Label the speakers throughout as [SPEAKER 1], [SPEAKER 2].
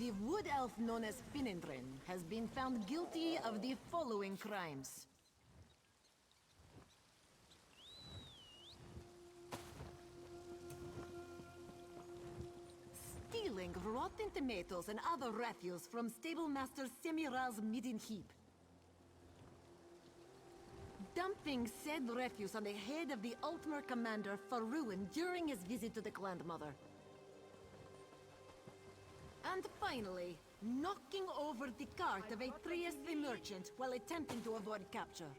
[SPEAKER 1] The wood elf known as Finindrin has been found guilty of the following crimes. Stealing rotten tomatoes and other refuse from stablemaster Semiral's midden heap. Dumping said refuse on the head of the Altmer commander Faruin during his visit to the Clanmother. And finally, knocking over the cart of a Trieste merchant while attempting to avoid capture.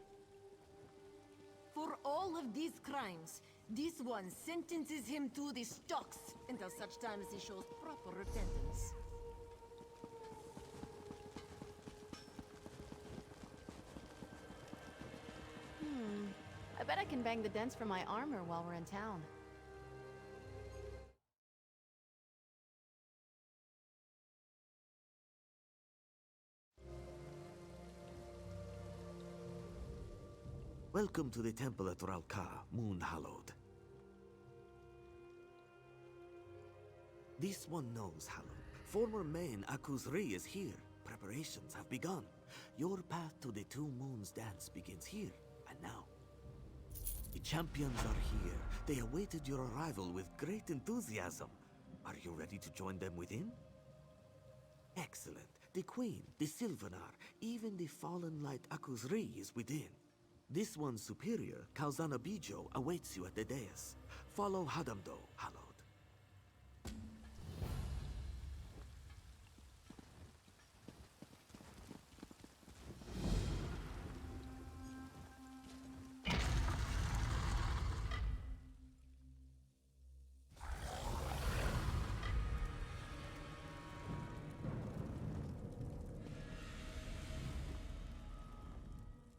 [SPEAKER 1] For all of these crimes, this one sentences him to the stocks until such time as he shows proper repentance.
[SPEAKER 2] I bet I can bang the dents from my armor while we're in town.
[SPEAKER 3] Welcome to the temple at Ralka, Moon Hallowed. This one knows, Hallowed. Former main Akuzri is here. Preparations have begun. Your path to the Two Moons dance begins here and now. The champions are here. They awaited your arrival with great enthusiasm. Are you ready to join them within? Excellent. The Queen, the Sylvanar, even the fallen light Akuzri is within. This one's superior, Kalzana Bijo, awaits you at the dais. Follow Hadamdo, Hallowed.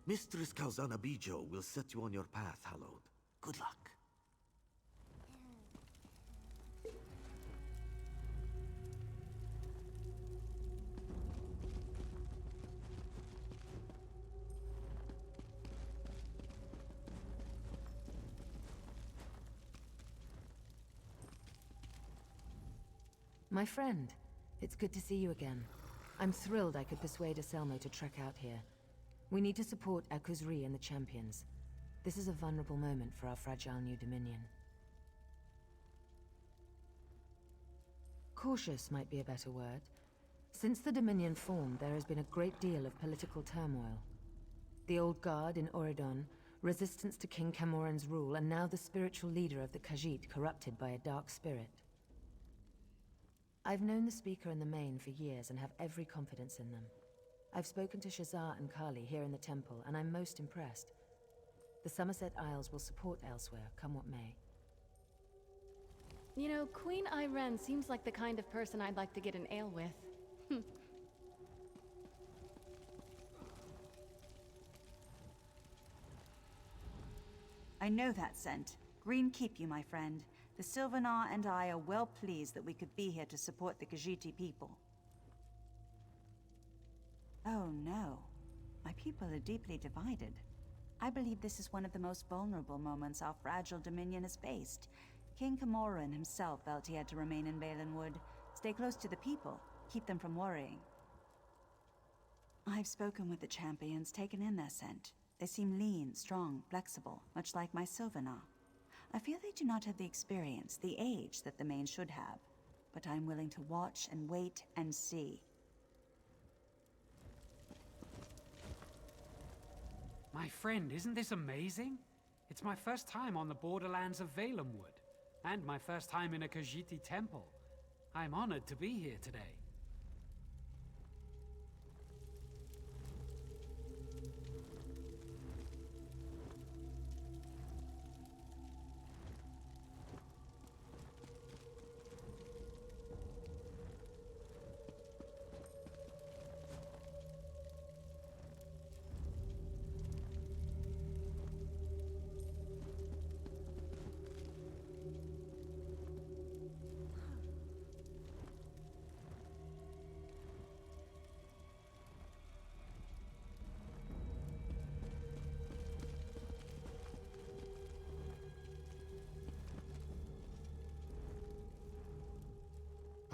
[SPEAKER 3] Mistress Kalzana Bijo will set you on your path, Hallowed. Good luck.
[SPEAKER 4] My friend, it's good to see you again. I'm thrilled I could persuade Aselmo to trek out here. We need to support Akuzri and the champions. This is a vulnerable moment for our fragile new dominion. Cautious might be a better word. Since the Dominion formed, there has been a great deal of political turmoil. The Old Guard in Oridon, resistance to King Camoran's rule, and now the spiritual leader of the Khajiit corrupted by a dark spirit. I've known the Speaker and the Main for years and have every confidence in them. I've spoken to Shazar and Kali here in the temple, and I'm most impressed. The Somerset Isles will support elsewhere, come what may.
[SPEAKER 2] You know, Queen Ayren seems like the kind of person I'd like to get an ale with.
[SPEAKER 5] I know that scent. Green keep you, my friend. The Sylvanar and I are well pleased that we could be here to support the Khajiiti people. Oh no. My people are deeply divided. I believe this is one of the most vulnerable moments our fragile dominion has faced. King Camoran himself felt he had to remain in Valenwood, stay close to the people, keep them from worrying. I've spoken with the champions, taken in their scent. They seem lean, strong, flexible, much like my Sylvanar. I feel they do not have the experience, the age that the Main should have. But I'm willing to watch and wait and see.
[SPEAKER 6] My friend, isn't this amazing? It's my first time on the borderlands of Valenwood, and my first time in a Khajiiti temple. I'm honored to be here today.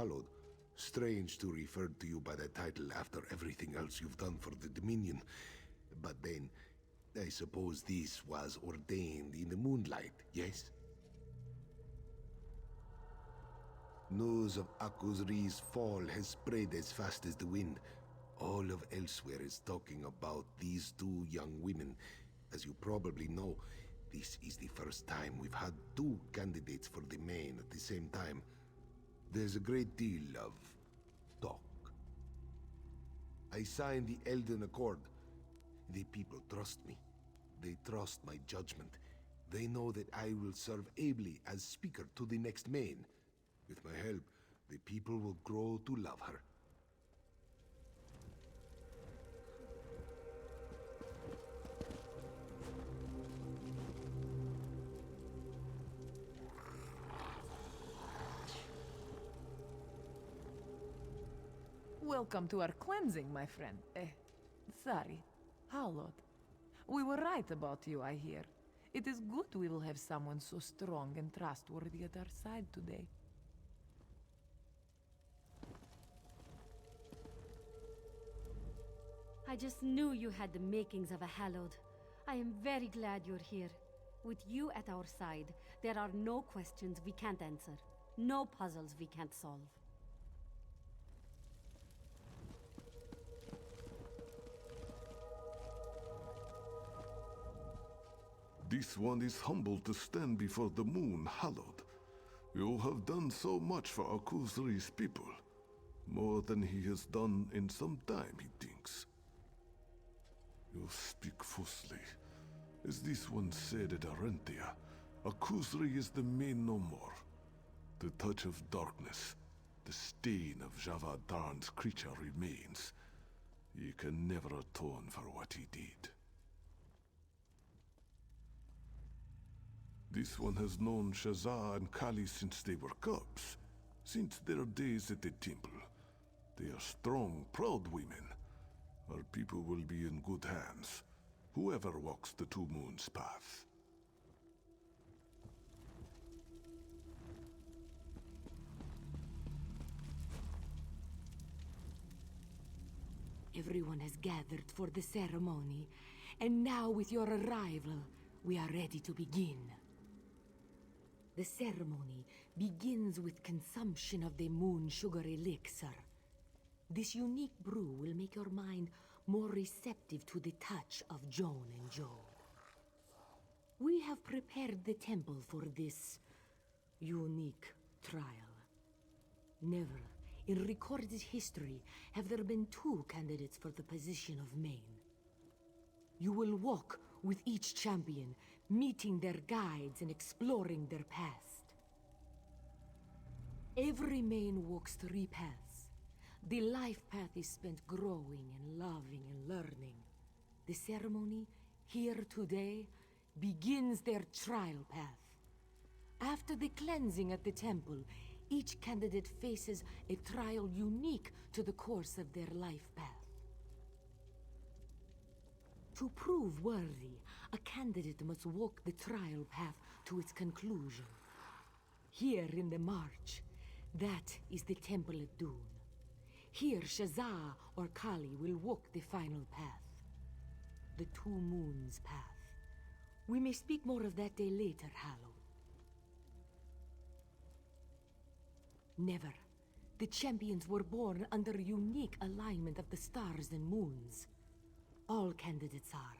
[SPEAKER 7] Hallowed, Strange to refer to you by that title after everything else you've done for the Dominion. But then, I suppose this was ordained in the moonlight, yes? News of Akuzri's fall has spread as fast as the wind. All of Elsewhere is talking about these two young women. As you probably know, this is the first time we've had two candidates for the main at the same time. There's a great deal of talk. I signed the Elden Accord. The people trust me. They trust my judgment. They know that I will serve ably as speaker to the next main. With my help, the people will grow to love her.
[SPEAKER 8] Welcome to our cleansing, my friend. Sorry. Hallowed. We were right about you, I hear. It is good we will have someone so strong and trustworthy at our side today.
[SPEAKER 9] I just knew you had the makings of a Hallowed. I am very glad you're here. With you at our side, there are no questions we can't answer. No puzzles we can't solve.
[SPEAKER 10] This one is humbled to stand before the moon, hallowed. You have done so much for Akuzri's people. More than he has done in some time, he thinks. You speak falsely. As this one said at Arentia, Akuzri is the main no more. The touch of darkness, the stain of Javad Darn's creature remains. He can never atone for what he did. This one has known Shazza and Kali since they were cubs, since their days at the temple. They are strong, proud women. Our people will be in good hands, whoever walks the Two Moons path.
[SPEAKER 1] Everyone has gathered for the ceremony, and now with your arrival, we are ready to begin. The ceremony begins with consumption of the moon sugar elixir. This unique brew will make your mind more receptive to the touch of Joan and Joe. We have prepared the temple for this unique trial. Never in recorded history have there been two candidates for the position of main. You will walk with each champion, meeting their guides and exploring their past. Every main walks 3 paths. The life path is spent growing and loving and learning. The ceremony, here today, begins their trial path. After the cleansing at the temple, each candidate faces a trial unique to the course of their life path. To prove worthy, a candidate must walk the trial path to its conclusion. Here in the March, that is the Temple at Dune. Here, Shazza or Kali will walk the final path. The Two Moons path. We may speak more of that day later, Hallow. Never. The champions were born under unique alignment of the stars and moons. All candidates are.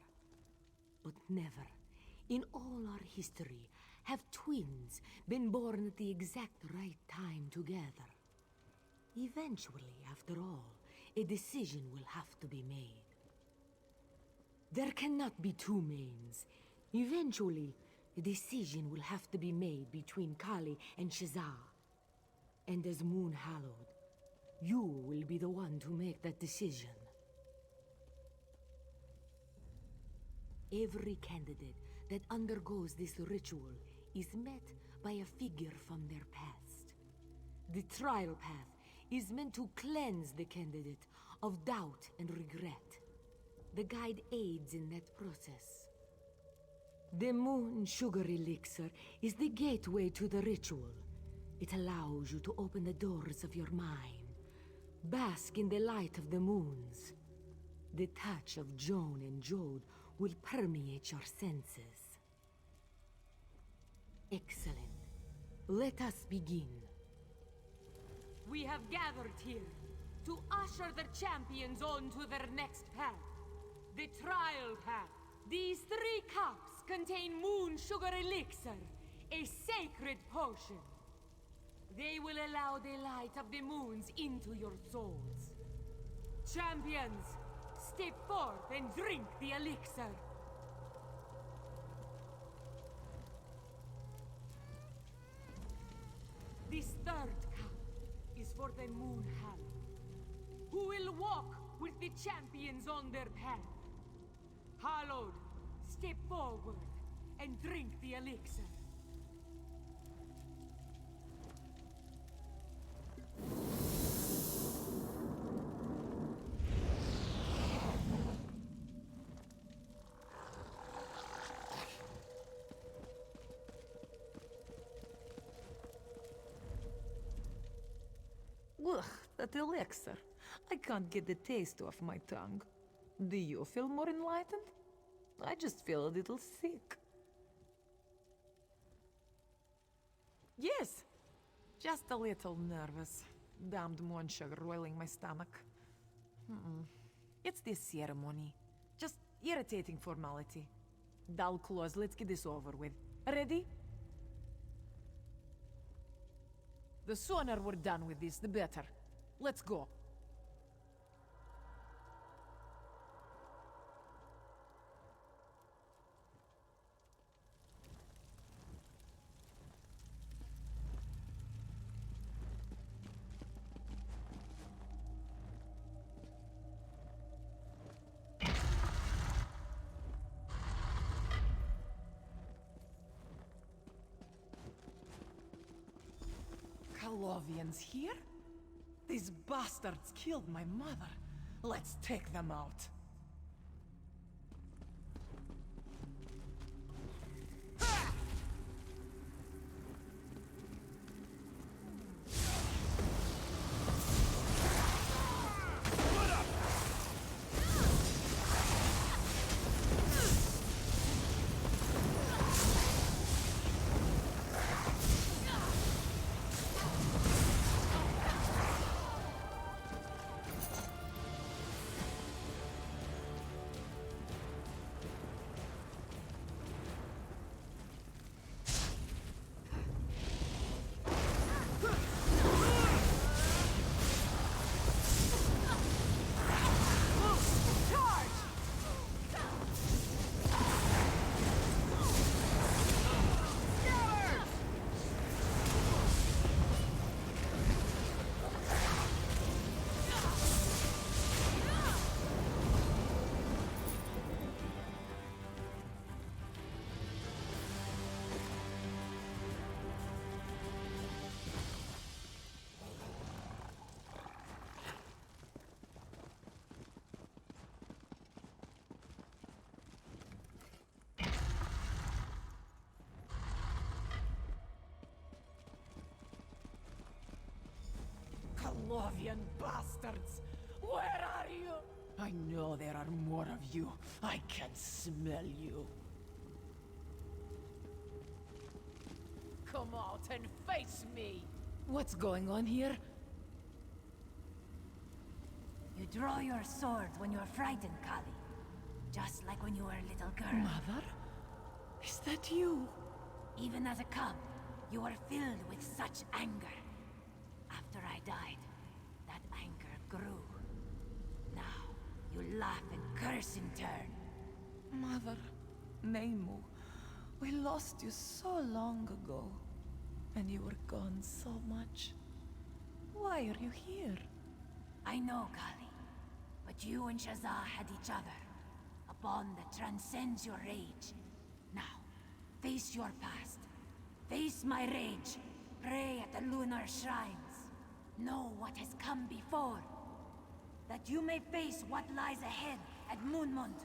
[SPEAKER 1] But never, in all our history, have twins been born at the exact right time together. Eventually, after all, a decision will have to be made. There cannot be two mains. Eventually, a decision will have to be made between Kali and Shazza. And as Moon Hallowed, you will be the one to make that decision. Every candidate that undergoes this ritual is met by a figure from their past. The trial path is meant to cleanse the candidate of doubt and regret. The guide aids in that process. The moon sugar elixir is the gateway to the ritual. It allows you to open the doors of your mind, Bask in the light of the moons. The touch of Joan and Jode will permeate your senses. Excellent. Let us begin. We have gathered here to usher the champions on to their next path. The trial path. These 3 cups contain moon sugar elixir, a sacred potion. They will allow the light of the moons into your souls. Champions, step forth and drink the elixir. This 3rd cup is for the Moon Hallowed, who will walk with the champions on their path. Hallowed, step forward and drink the elixir.
[SPEAKER 8] Ugh, that elixir. I can't get the taste off my tongue. Do you feel more enlightened? I just feel a little sick. Yes, just a little nervous. Damned moon sugar roiling my stomach. It's this ceremony. Just irritating formality. Dull claws, let's get this over with. Ready? The sooner we're done with this, the better. Let's go. Colovians here? These bastards killed my mother. Let's take them out. Colovian bastards! Where are you? I know there are more of you. I can smell you. Come out and face me! What's going on here?
[SPEAKER 11] You draw your sword when you're frightened, Kali. Just like when you were a little girl.
[SPEAKER 8] Mother? Is that you?
[SPEAKER 11] Even as a cub, you were filled with such anger. After I died, that anger grew. Now, you laugh and curse in turn.
[SPEAKER 8] Mother, Nemu, we lost you so long ago. And you were gone so much. Why are you here?
[SPEAKER 11] I know, Kali. But you and Shazza had each other. A bond that transcends your rage. Now, face your past. Face my rage. Pray at the lunar shrines. Know what has come before. That you may face what lies ahead at Moonmund.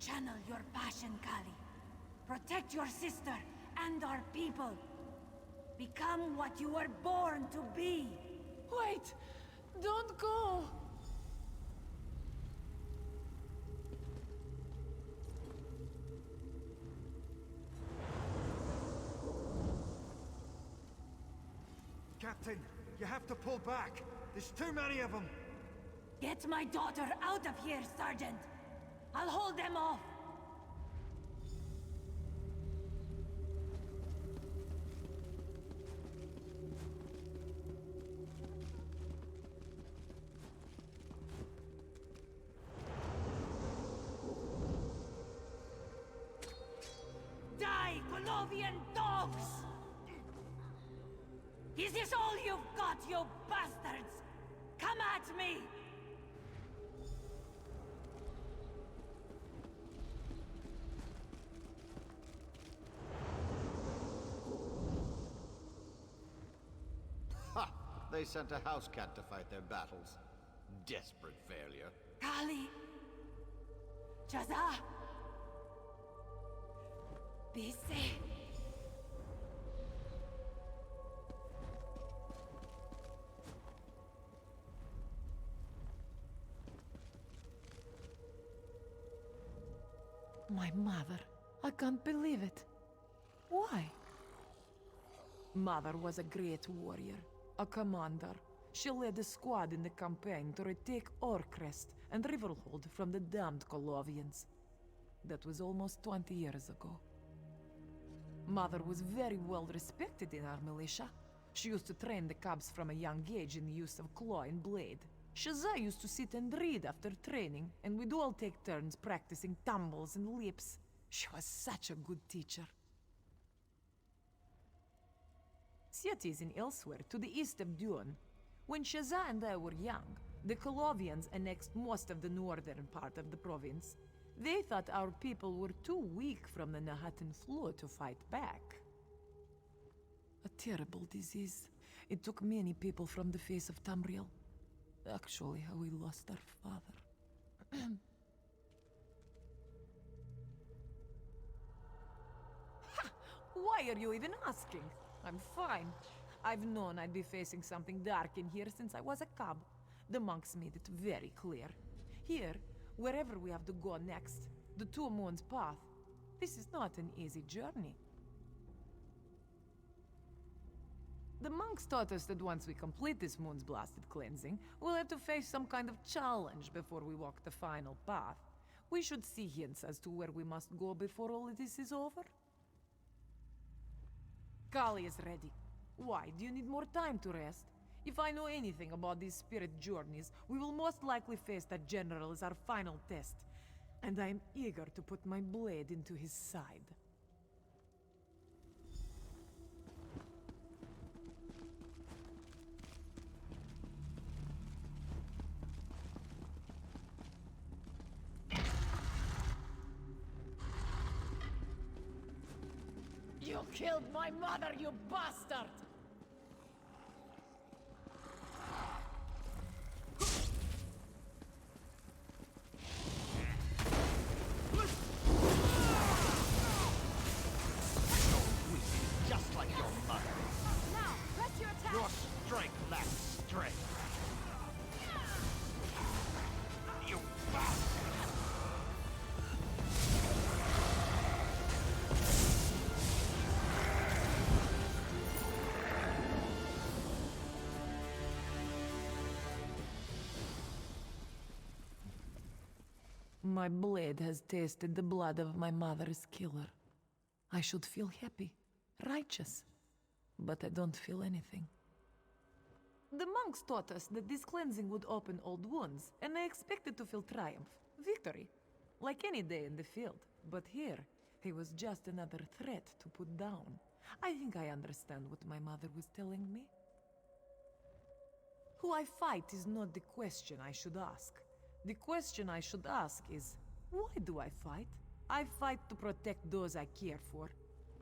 [SPEAKER 11] Channel your passion, Kali. Protect your sister and our people. Become what you were born to be.
[SPEAKER 8] Wait! Don't go!
[SPEAKER 12] Captain, you have to pull back. There's too many of them.
[SPEAKER 11] Get my daughter out of here, Sergeant! I'll hold them off! Die, Colovian dogs! Is this all you've got, you bastards? Come at me!
[SPEAKER 13] Ha! They sent a house cat to fight their battles. Desperate failure.
[SPEAKER 11] Kali! Jaza! Be safe.
[SPEAKER 8] My mother. I can't believe it. Why? Mother was a great warrior, a commander. She led a squad in the campaign to retake Orcrest and Riverhold from the damned Colovians. That was almost 20 years ago. Mother was very well respected in our militia. She used to train the cubs from a young age in the use of claw and blade. Shazai used to sit and read after training, and we'd all take turns practicing tumbles and leaps. She was such a good teacher. Cities in elsewhere, to the east of Dune. When Shazai and I were young, the Colovians annexed most of the northern part of the province. They thought our people were too weak from the Nahatan flu to fight back. A terrible disease. It took many people from the face of Tamriel. Actually, we lost our father. Ha! Why are you even asking? I'm fine. I've known I'd be facing something dark in here since I was a cub. The monks made it very clear. Here, wherever we have to go next, the Two Moons Path, this is not an easy journey. The monks taught us that once we complete this moon's blasted cleansing, we'll have to face some kind of challenge before we walk the final path. We should see hints as to where we must go before all of this is over. Kali is ready. Why? Do you need more time to rest? If I know anything about these spirit journeys, we will most likely face that general as our final test. And I am eager to put my blade into his side. You killed my mother, you bastard!
[SPEAKER 13] Just like your mother.
[SPEAKER 2] Now, press your attack!
[SPEAKER 13] Your strength lacks strength. You bastard!
[SPEAKER 8] My blade has tasted the blood of my mother's killer. I should feel happy, righteous, but I don't feel anything. The monks taught us that this cleansing would open old wounds, and I expected to feel triumph, victory, like any day in the field. But here, he was just another threat to put down. I think I understand what my mother was telling me. Who I fight is not the question I should ask. The question I should ask is, why do I fight? I fight to protect those I care for,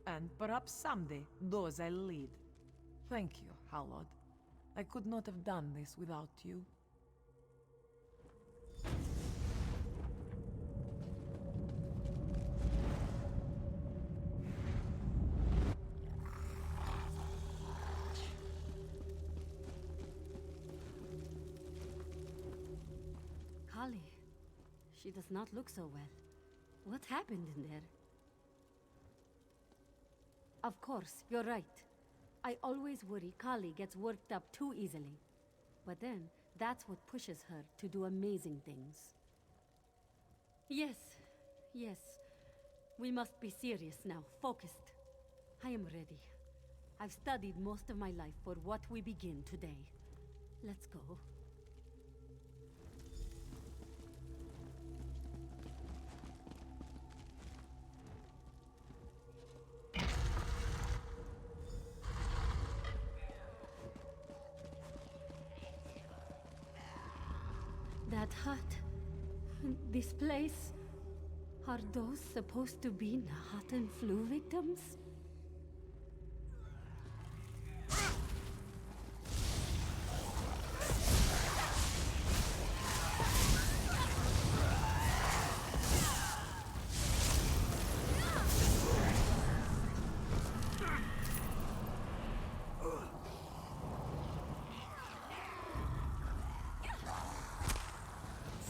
[SPEAKER 8] and perhaps someday, those I lead. Thank you, Hallod. I could not have done this without you.
[SPEAKER 9] She does not look so well. What happened in there? Of course, you're right. I always worry Kali gets worked up too easily. But then, that's what pushes her to do amazing things. Yes, yes. We must be serious now, focused. I am ready. I've studied most of my life for what we begin today. Let's go. That hut, this place, are those supposed to be Nahatan flu victims?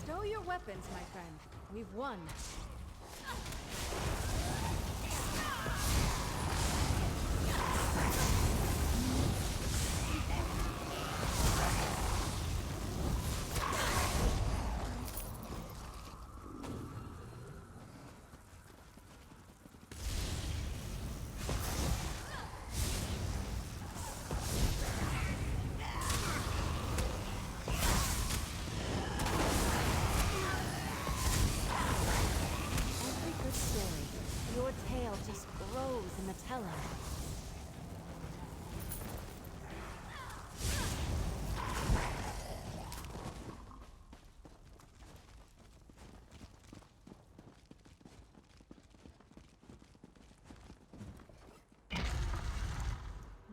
[SPEAKER 2] Stow your weapons, my friend. We've won. Your tale just grows in the telling.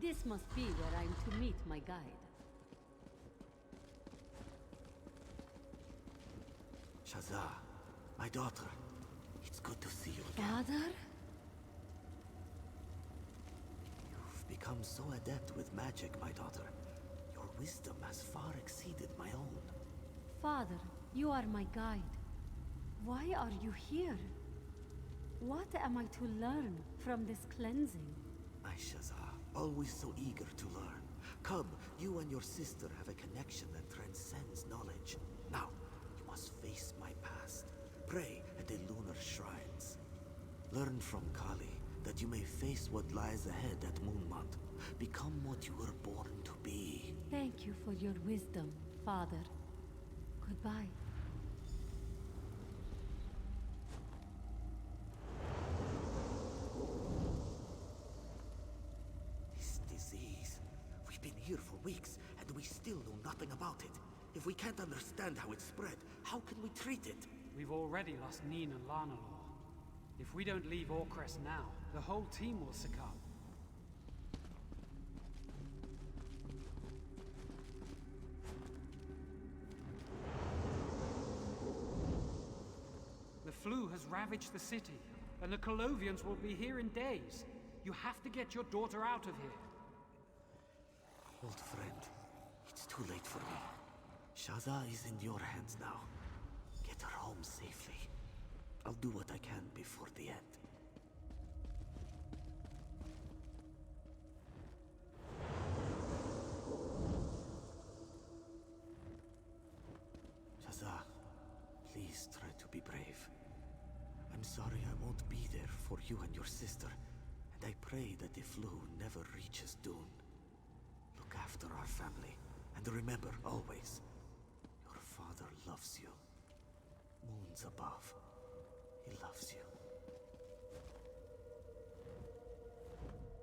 [SPEAKER 9] This must be where I'm to meet my guide.
[SPEAKER 3] Shazza, my daughter. It's good to see you again.
[SPEAKER 9] Father?
[SPEAKER 3] You've become so adept with magic, my daughter. Your wisdom has far exceeded my own.
[SPEAKER 9] Father, you are my guide. Why are you here? What am I to learn from this cleansing?
[SPEAKER 3] My Shazza, always so eager to learn. Come, you and your sister have a connection that transcends knowledge. Now, you must face my past. Pray at the lunar shrines. Learn from Kali that you may face what lies ahead at Moonmont. Become what you were born to be.
[SPEAKER 9] Thank you for your wisdom, Father. Goodbye.
[SPEAKER 3] This disease. We've been here for weeks, and we still know nothing about it. If we can't understand how it spread, how can we treat it?
[SPEAKER 6] We've already lost Neen and Lanalor. If we don't leave Orcrest now, the whole team will succumb. The flu has ravaged the city, and the Colovians will be here in days. You have to get your daughter out of here.
[SPEAKER 3] Old friend, it's too late for me. Shazza is in your hands now. Get her home safely. I'll do what I can before the end. Shazza, please try to be brave. I'm sorry I won't be there for you and your sister, and I pray that the flu never reaches Dune. Look after our family, and remember always, your father loves you. Moons above, he loves you.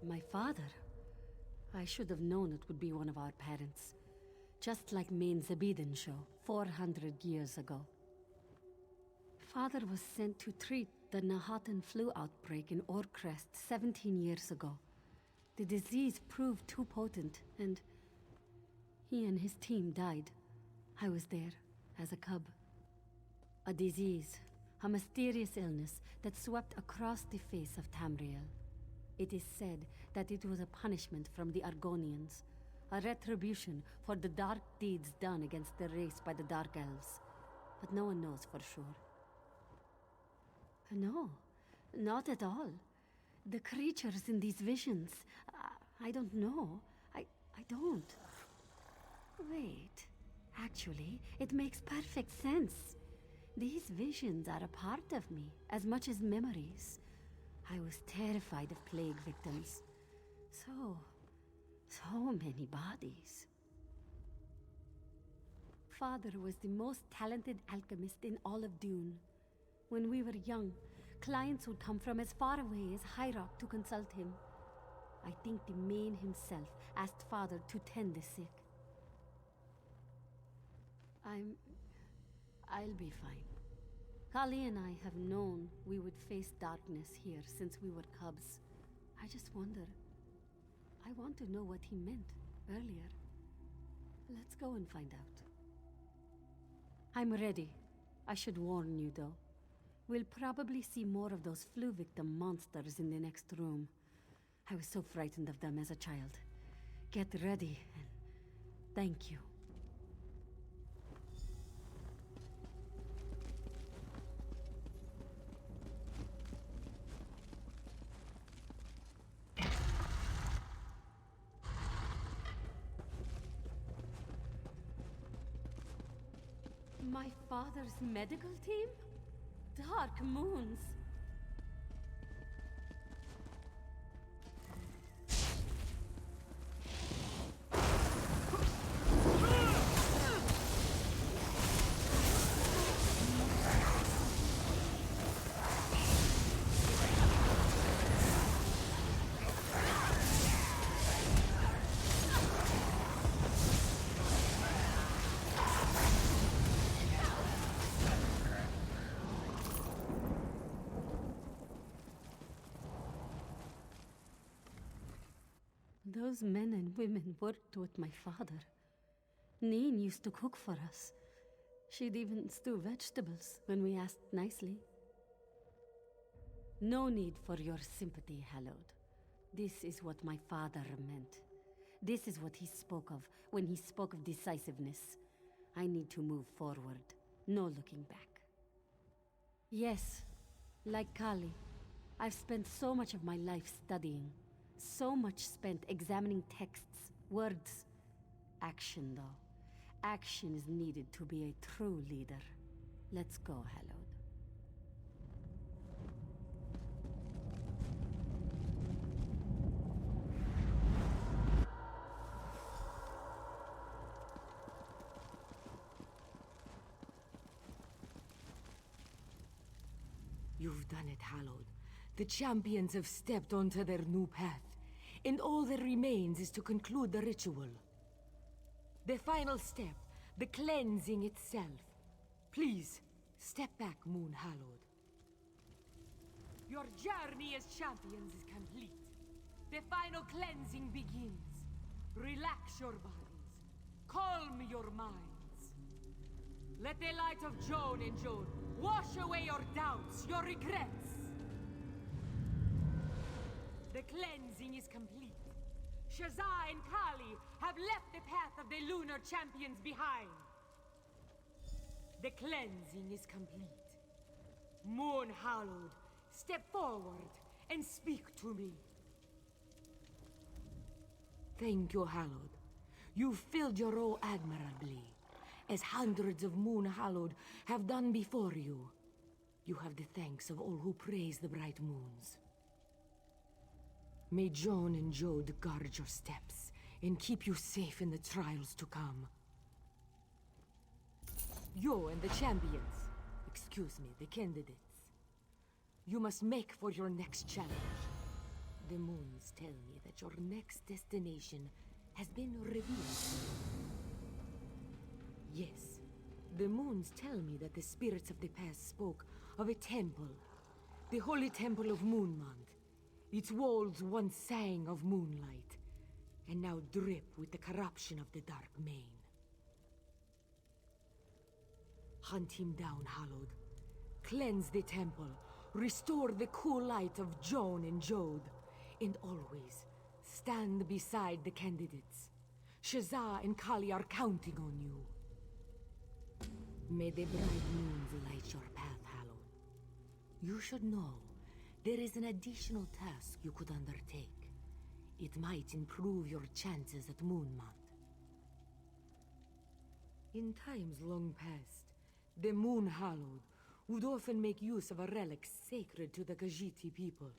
[SPEAKER 9] My father? I should have known it would be one of our parents. Just like Main Zabeden show, 400 years ago. Father was sent to treat the Nahatan flu outbreak in Orcrest 17 years ago. The disease proved too potent, and he and his team died. I was there, as a cub. A disease, a mysterious illness that swept across the face of Tamriel. It is said that it was a punishment from the Argonians, a retribution for the dark deeds done against the race by the Dark Elves. But no one knows for sure. No, not at all. The creatures in these visions, I don't know. I don't. Wait. Actually, it makes perfect sense. These visions are a part of me, as much as memories. I was terrified of plague victims. So many bodies. Father was the most talented alchemist in all of Dune. When we were young, clients would come from as far away as High Rock to consult him. I think the Main himself asked Father to tend the sick. I'll be fine. Kali and I have known we would face darkness here since we were cubs. I just wonder. I want to know what he meant earlier. Let's go and find out. I'm ready. I should warn you, though. We'll probably see more of those flu victim monsters in the next room. I was so frightened of them as a child. Get ready, and thank you. My father's medical team? Dark Moons. Those men and women worked with my father. Neen used to cook for us. She'd even stew vegetables when we asked nicely. No need for your sympathy, Hallowed. This is what my father meant. This is what he spoke of when he spoke of decisiveness. I need to move forward. No looking back. Yes, like Kali, I've spent so much of my life studying. So much spent examining texts, words. Action, though. Action is needed to be a true leader. Let's go, Hallowed.
[SPEAKER 1] You've done it, Hallowed. The champions have stepped onto their new path, and all that remains is to conclude the ritual. The final step, the cleansing itself. Please, step back, Moon Hallowed. Your journey as champions is complete. The final cleansing begins. Relax your bodies. Calm your minds. Let the light of Joan and Joan wash away your doubts, your regrets. The cleansing is complete. Shazza and Kali have left the path of the lunar champions behind. The cleansing is complete. Moon Hallowed, step forward and speak to me. Thank you, Hallowed. You filled your role admirably, as hundreds of Moon Hallowed have done before you. You have the thanks of all who praise the bright moons. May Joan and Jode guard your steps and keep you safe in the trials to come. You and the champions, excuse me, the candidates, you must make for your next challenge. The moons tell me that your next destination has been revealed. Yes, the moons tell me that the spirits of the past spoke of a temple, the holy temple of Moonmont. Its walls once sang of moonlight, and now drip with the corruption of the Dark Main. Hunt him down, Hallowed. Cleanse the temple. Restore the cool light of Joan and Jode. And always, stand beside the candidates. Shazza and Kali are counting on you. May the bright moons light your path, Hallowed. You should know, there is an additional task you could undertake. It might improve your chances at Moonmount. In times long past, the Moon Hallowed would often make use of a relic sacred to the Khajiit people.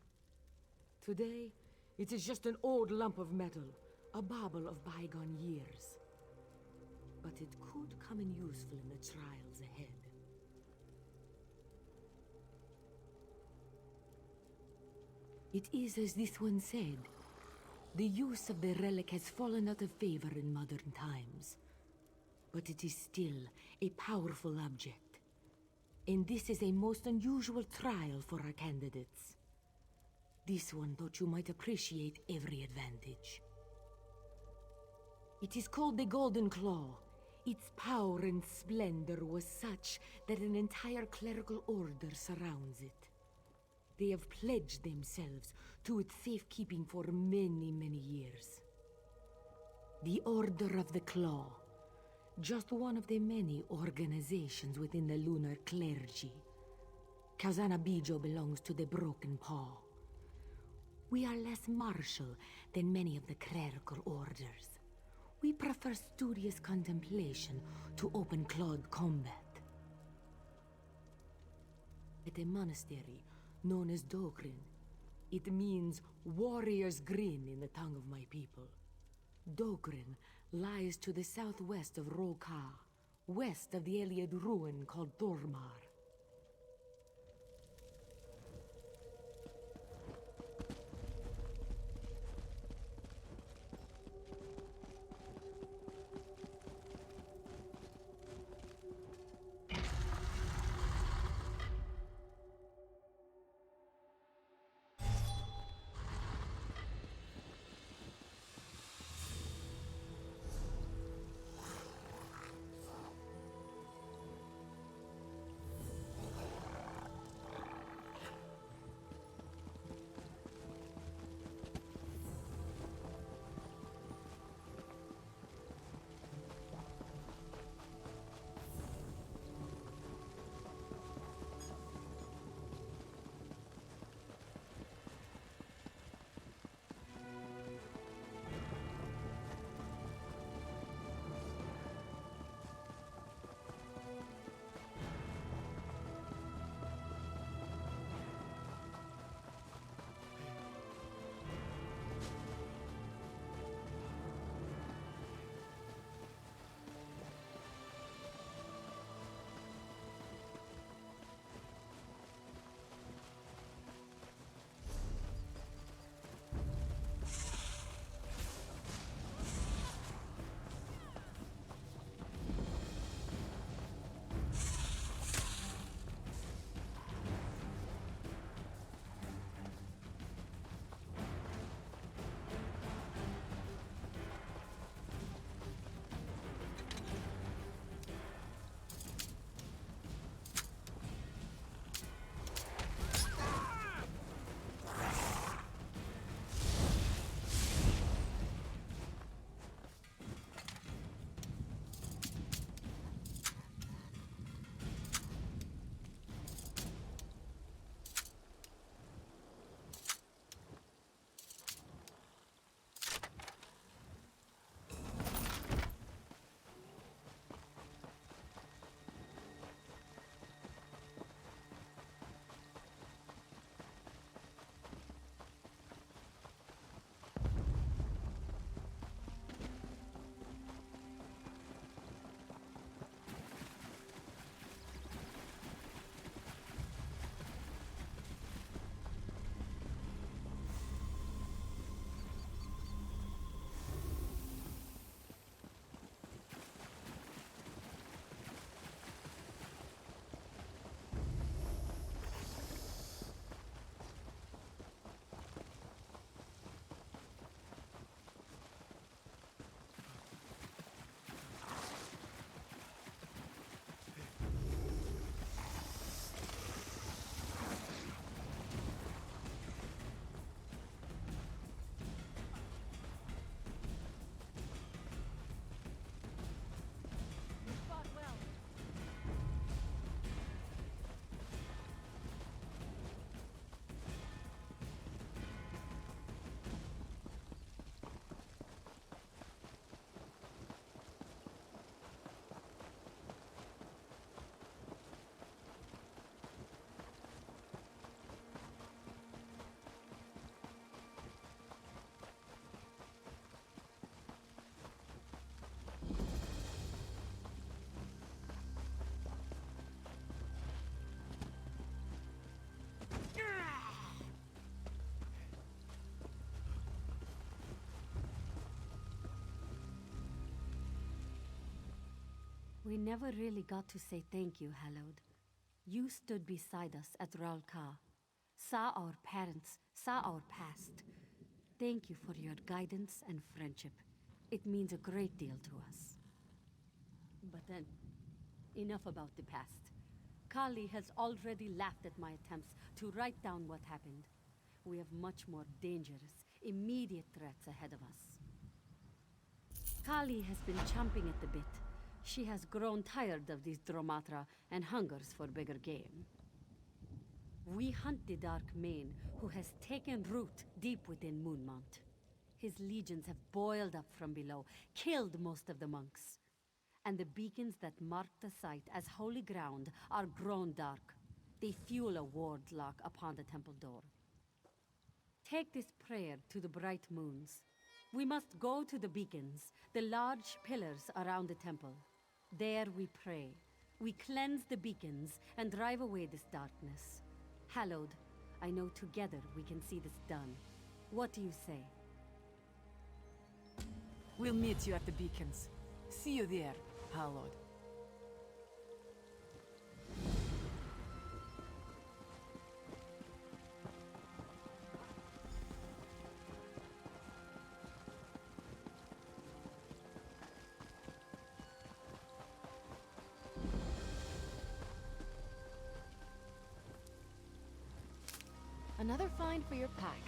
[SPEAKER 1] Today, it is just an old lump of metal, a bauble of bygone years. But it could come in useful in the trials ahead. It is as this one said. The use of the relic has fallen out of favor in modern times. But it is still a powerful object. And this is a most unusual trial for our candidates. This one thought you might appreciate every advantage. It is called the Golden Claw. Its power and splendor was such that an entire clerical order surrounds it. They have pledged themselves to its safekeeping for many, many years. The Order of the Claw, just one of the many organizations within the lunar clergy. Kazana Bijo belongs to the Broken Paw. We are less martial than many of the clerical orders. We prefer studious contemplation to open-clawed combat. At a monastery known as Dokrin, it means warrior's grin in the tongue of my people. Dokrin lies to the southwest of Roka, west of the Eliad ruin called Tormar.
[SPEAKER 9] We never really got to say thank you, Hallowed. You stood beside us at Ralka, saw our parents, saw our past. Thank you for your guidance and friendship. It means a great deal to us. But then, enough about the past. Kali has already laughed at my attempts to write down what happened. We have much more dangerous, immediate threats ahead of us. Kali has been chomping at the bit. She has grown tired of these Dromatra and hungers for bigger game. We hunt the Dark Mane, who has taken root deep within Moonmount. His legions have boiled up from below, killed most of the monks. And the beacons that mark the site as holy ground are grown dark. They fuel a ward lock upon the temple door. Take this prayer to the bright moons. We must go to the beacons, the large pillars around the temple. There we pray. We cleanse the beacons and drive away this darkness. Hallowed, I know together we can see this done. What do you say?
[SPEAKER 8] We'll meet you at the beacons. See you there, Hallowed.
[SPEAKER 2] Another find for your pack.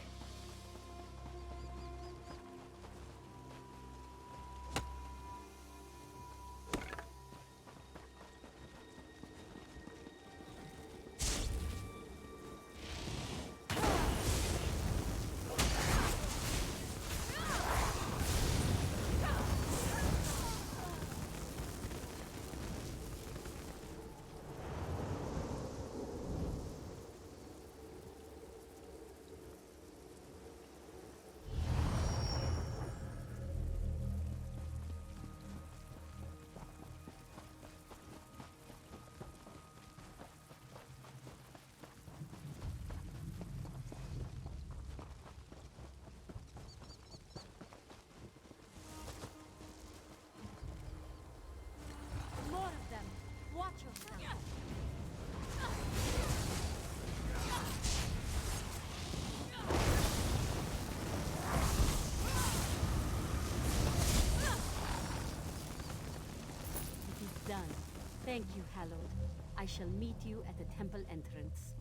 [SPEAKER 9] Done. Thank you, Hallowed. I shall meet you at the temple entrance.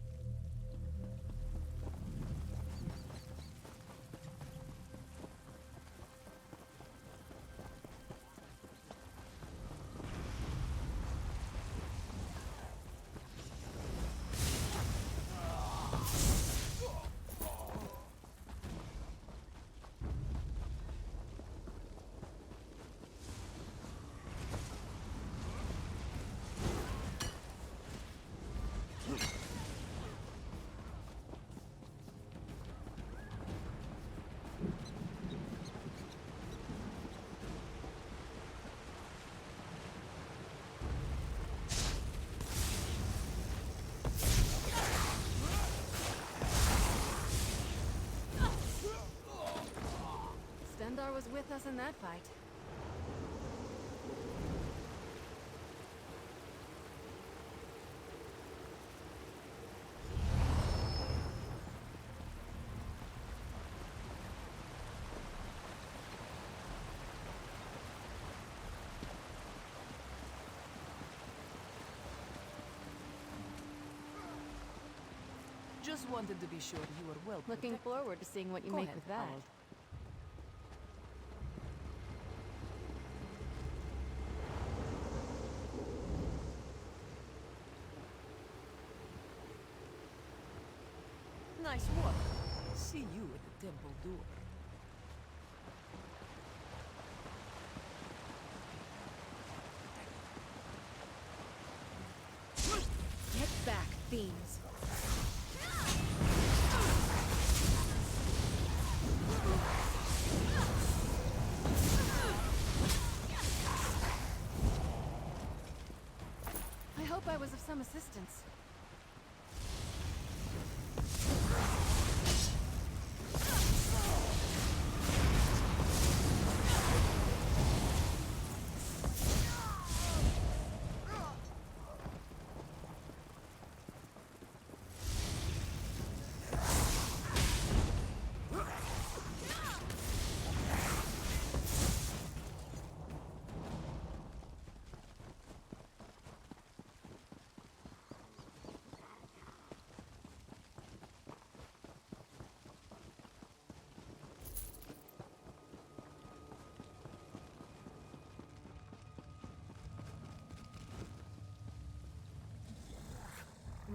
[SPEAKER 2] Stendarr was with us in that fight.
[SPEAKER 8] Just wanted to be sure you were well
[SPEAKER 2] Looking forward to seeing what you make with that.
[SPEAKER 8] Hallowed. Nice work. See you at the temple door.
[SPEAKER 2] Get back, fiends. I hope I was of some assistance.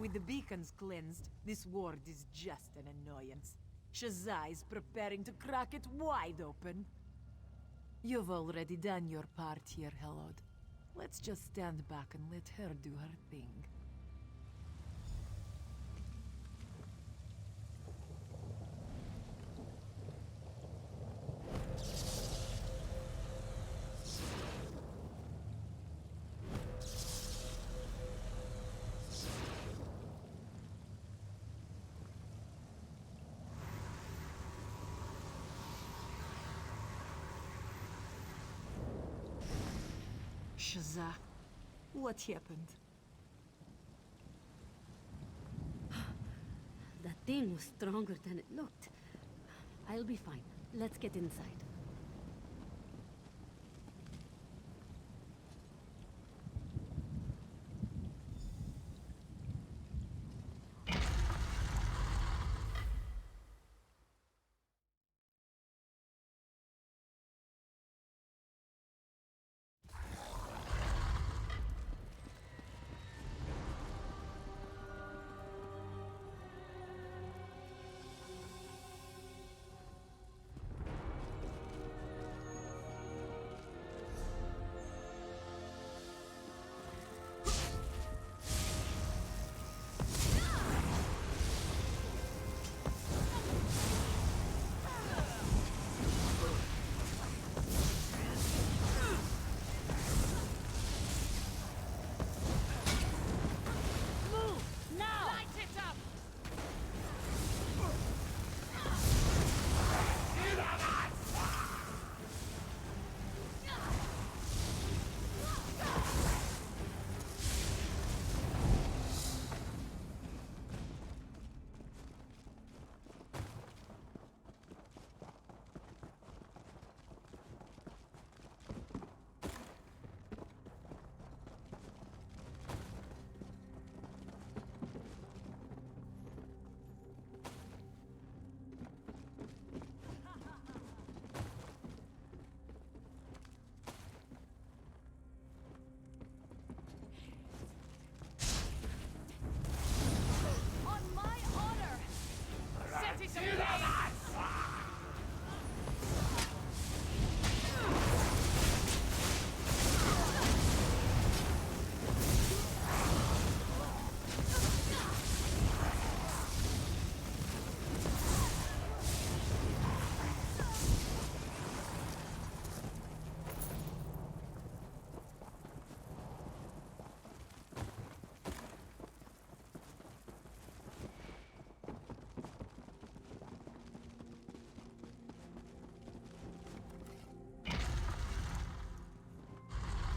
[SPEAKER 8] With the beacons cleansed, this ward is just an annoyance. Shazai is preparing to crack it wide open. You've already done your part here, Helod. Let's just stand back and let her do her thing. Shazza, what happened?
[SPEAKER 9] That thing was stronger than it looked. I'll be fine. Let's get inside.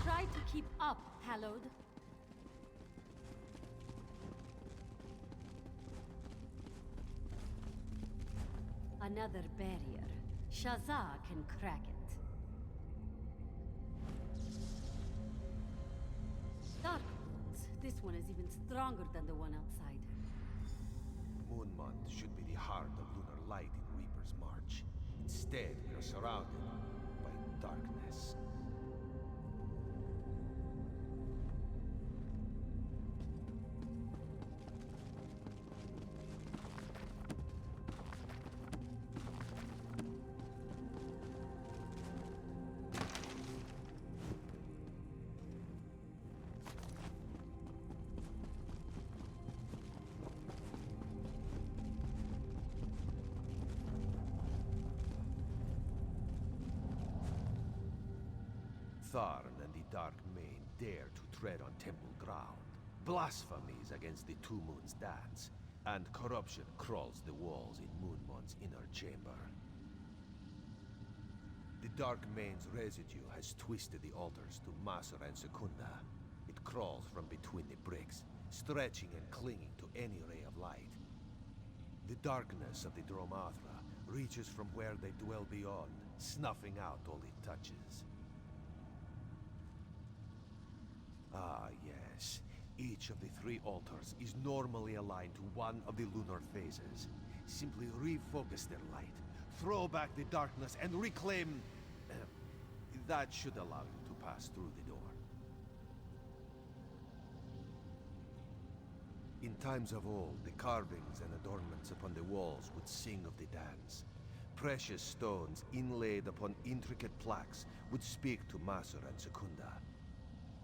[SPEAKER 9] Try to keep up, Hallowed. Another barrier. Shazza can crack it. Dark Roots. This one is even stronger than the one outside.
[SPEAKER 14] Moonmont should be the heart of lunar light in Reaper's March. Instead, we are surrounded by darkness. Tharn and the Dark Mane dare to tread on temple ground. Blasphemies against the Two Moons Dance, and corruption crawls the walls in Moonmont's inner chamber. The Dark Mane's residue has twisted the altars to Masur and Secunda. It crawls from between the bricks, stretching and clinging to any ray of light. The darkness of the Dromathra reaches from where they dwell beyond, snuffing out all it touches. Ah, yes. Each of the three altars is normally aligned to one of the lunar phases. Simply refocus their light, throw back the darkness, and reclaim... that should allow you to pass through the door. In times of old, the carvings and adornments upon the walls would sing of the dance. Precious stones inlaid upon intricate plaques would speak to Masur and Secunda.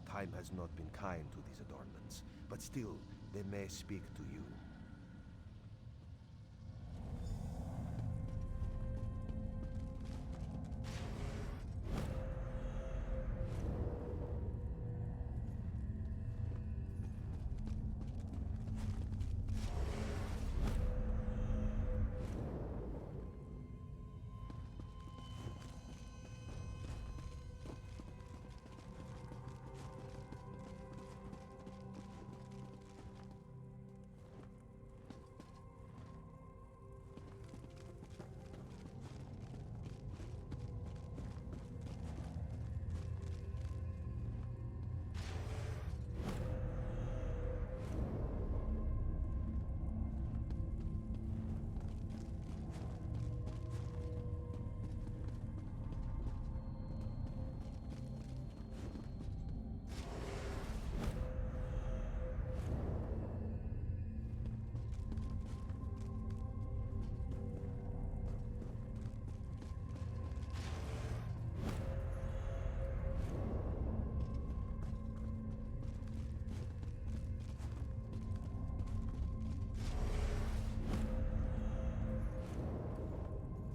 [SPEAKER 14] Time has not been kind to these adornments, but still, they may speak to you.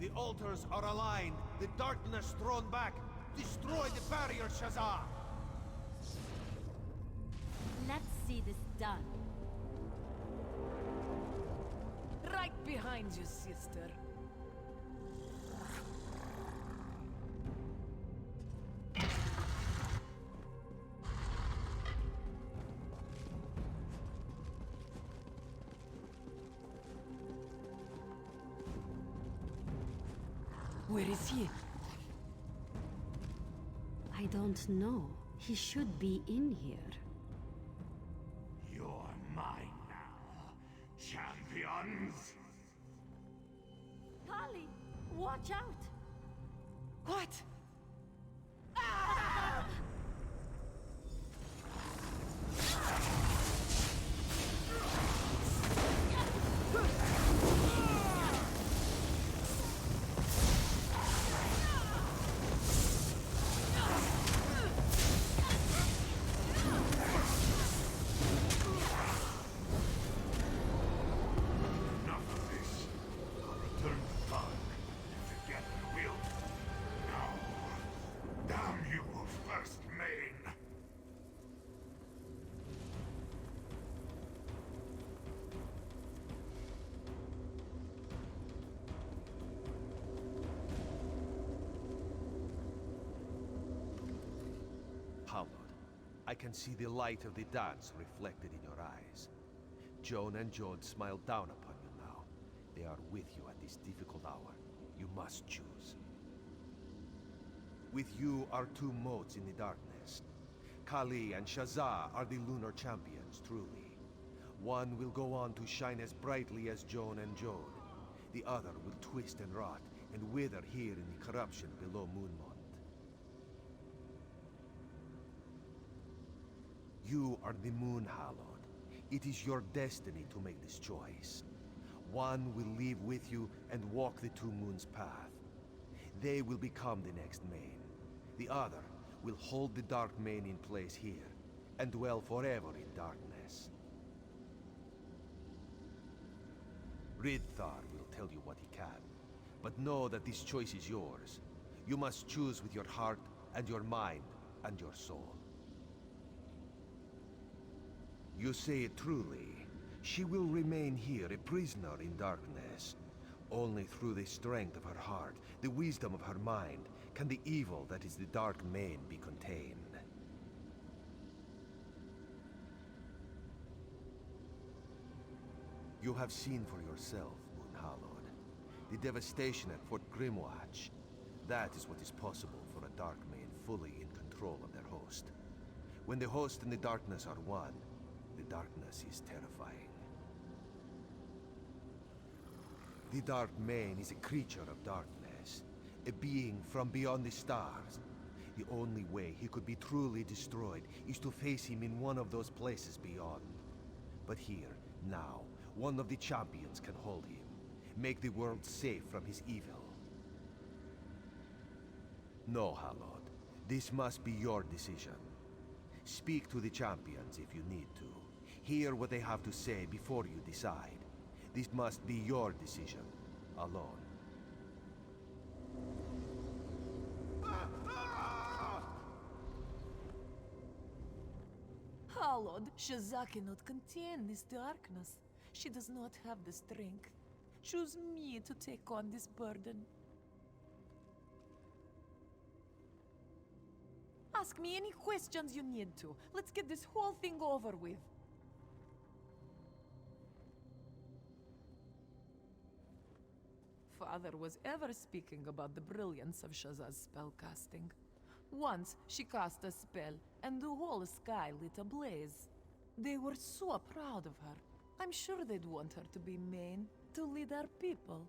[SPEAKER 14] The altars are aligned, the darkness thrown back. Destroy the barrier, Shazar!
[SPEAKER 9] Let's see this done.
[SPEAKER 8] Right behind you, sister.
[SPEAKER 1] Where is he?
[SPEAKER 9] I don't know. He should be in here.
[SPEAKER 15] You're mine now, champions!
[SPEAKER 9] Kali, watch out!
[SPEAKER 1] What?
[SPEAKER 14] Hallowed, I can see the light of the dance reflected in your eyes. Joan and Jode smile down upon you now. They are with you at this difficult hour. You must choose. With you are two motes in the darkness. Kali and Shazar are the lunar champions, truly. One will go on to shine as brightly as Joan and Jode. The other will twist and rot and wither here in the corruption below Moonmont. You are the Moon Hallowed. It is your destiny to make this choice. One will leave with you and walk the Two Moons' path. They will become the next Mane. The other will hold the Dark Mane in place here, and dwell forever in darkness. Ridthar will tell you what he can, but know that this choice is yours. You must choose with your heart and your mind and your soul. You say it truly. She will remain here a prisoner in darkness. Only through the strength of her heart, the wisdom of her mind, can the evil that is the Dark Mane be contained. You have seen for yourself, Moonhallowed. The devastation at Fort Grimwatch. That is what is possible for a Dark Mane fully in control of their host. When the host and the darkness are one, the darkness is terrifying. The Dark Mane is a creature of darkness, a being from beyond the stars. The only way he could be truly destroyed is to face him in one of those places beyond. But here, Now, one of the champions can hold him. Make the world safe from his evil. No, Hallod. This must be your decision. Speak to the champions if you need to. Hear what they have to say before you decide. This must be your decision, alone.
[SPEAKER 8] Hallod, Shazza cannot contain this darkness. She does not have the strength. Choose me to take on this burden. Ask me any questions you need to. Let's get this whole thing over with. Father was ever speaking about the brilliance of Shazza's spellcasting. Once, she cast a spell, and the whole sky lit ablaze. They were so proud of her. I'm sure they'd want her to be main, to lead our people.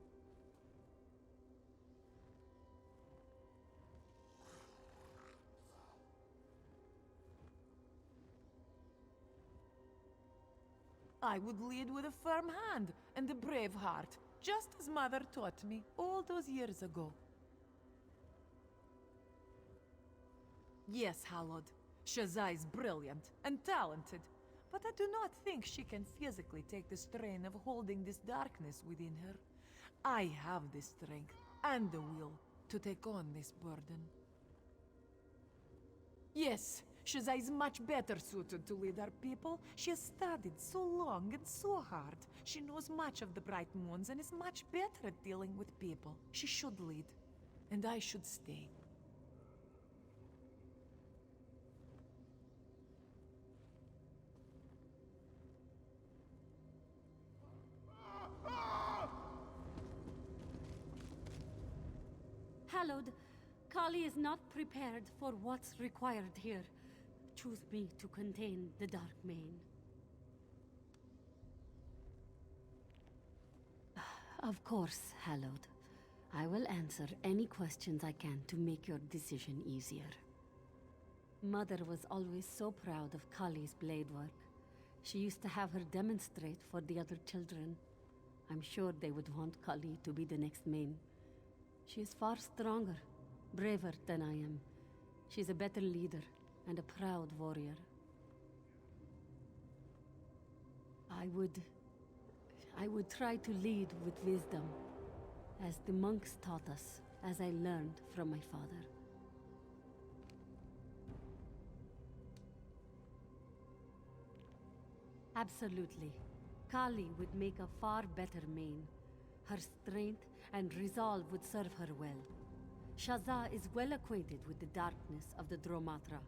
[SPEAKER 8] I would lead with a firm hand and a brave heart, just as Mother taught me all those years ago. Yes, Hallod, Shazza is brilliant and talented, but I do not think she can physically take the strain of holding this darkness within her. I have the strength and the will to take on this burden. Yes, Shazza is much better suited to lead our people. She has studied so long and so hard. She knows much of the Bright Moons and is much better at dealing with people. She should lead, and I should stay.
[SPEAKER 9] Hallowed, Kali is not prepared for what's required here. Choose me to contain the Dark Mane. Of course, Hallowed. I will answer any questions I can to make your decision easier. Mother was always so proud of Kali's blade work. She used to have her demonstrate for the other children. I'm sure they would want Kali to be the next Mane. She is far stronger, braver than I am. She's a better leader and a proud warrior. I would try to lead with wisdom, as the monks taught us, as I learned from my father. Absolutely. Kali would make a far better Mane. Her strength and resolve would serve her well. Shazza is well acquainted with the darkness of the Dromatra.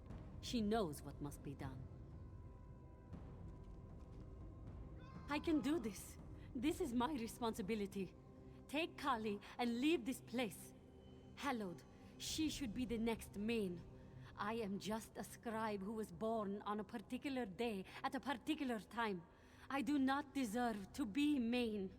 [SPEAKER 9] She knows what must be done. I can do this. This is my responsibility. Take Kali and leave this place. Hallowed, she should be the next Mane. I am just a scribe who was born on a particular day at a particular time. I do not deserve to be Mane.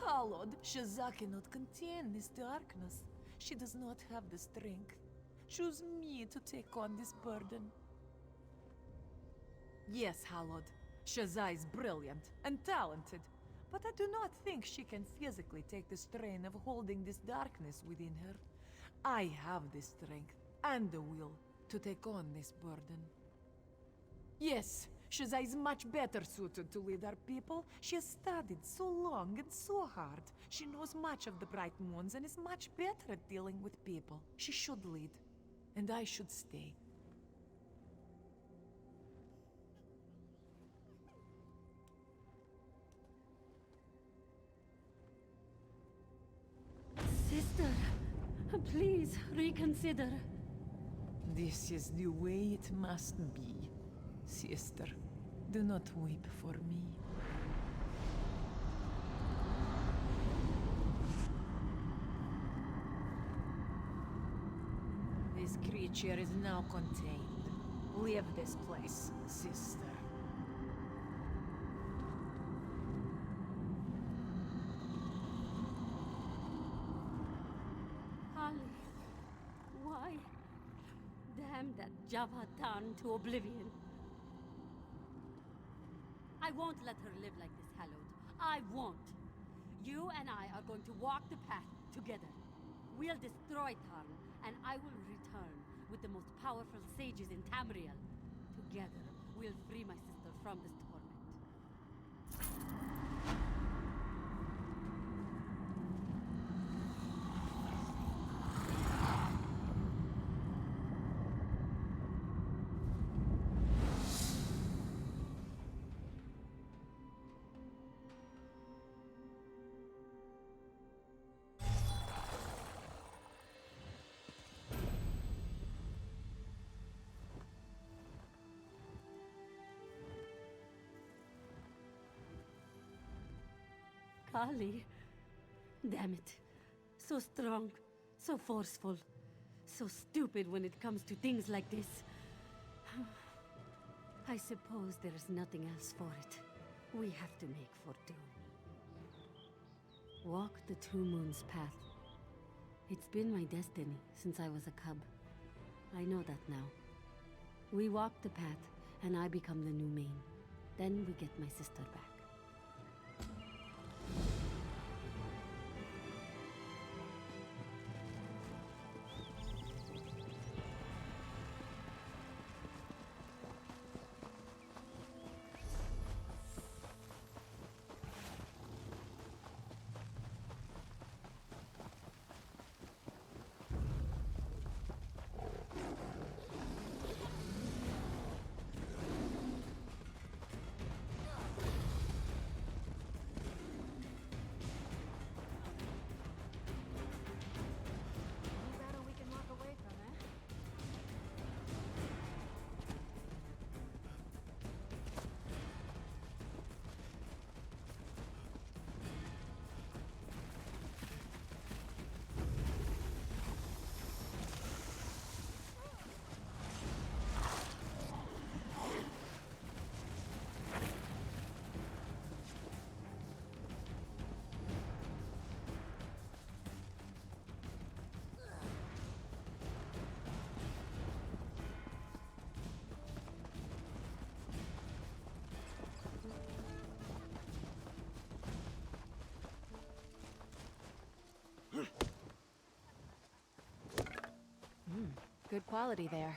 [SPEAKER 8] Hallod, Shazza cannot contain this darkness. She does not have the strength. Choose me to take on this burden. Yes, Hallod, Shazza is brilliant and talented, but I do not think she can physically take the strain of holding this darkness within her. I have the strength and the will to take on this burden. Yes, Shazza is much better suited to lead our people. She has studied so long and so hard. She knows much of the Bright Moons and is much better at dealing with people. She should lead, and I should stay.
[SPEAKER 9] Sister, Please reconsider.
[SPEAKER 8] This is the way it must be. Sister, do not weep for me. This creature is now contained. Leave this place, sister.
[SPEAKER 9] Kali, why? Damn that Javatan to oblivion. I won't let her live like this, Hallowed. I won't. You and I are going to walk the path together. We'll destroy Tarn, and I will return with the most powerful sages in Tamriel. Together, we'll free my sister from this torment. Kali. Damn it. So strong, so forceful, so stupid when it comes to things like this. I suppose there is nothing else for it. We have to make for do. Walk the Two Moons path. It's been my destiny since I was a cub. I know that now. We walk the path, and I become the new main. Then we get my sister back.
[SPEAKER 2] Good quality there.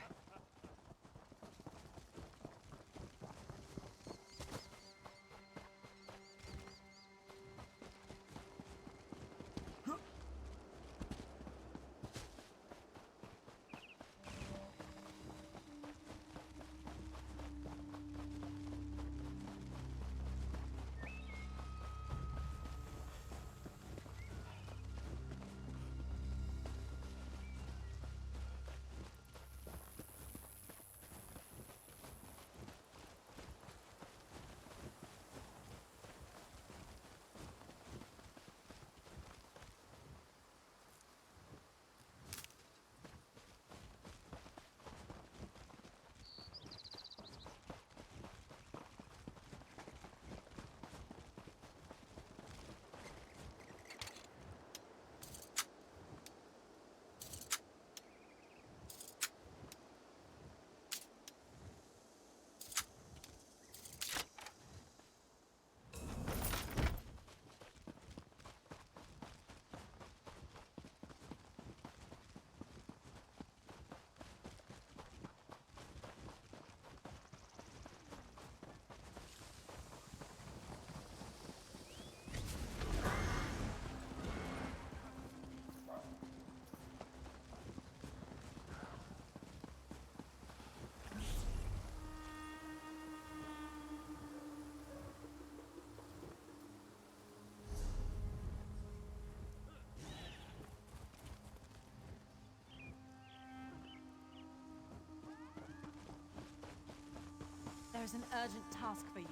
[SPEAKER 8] There's an urgent task for you.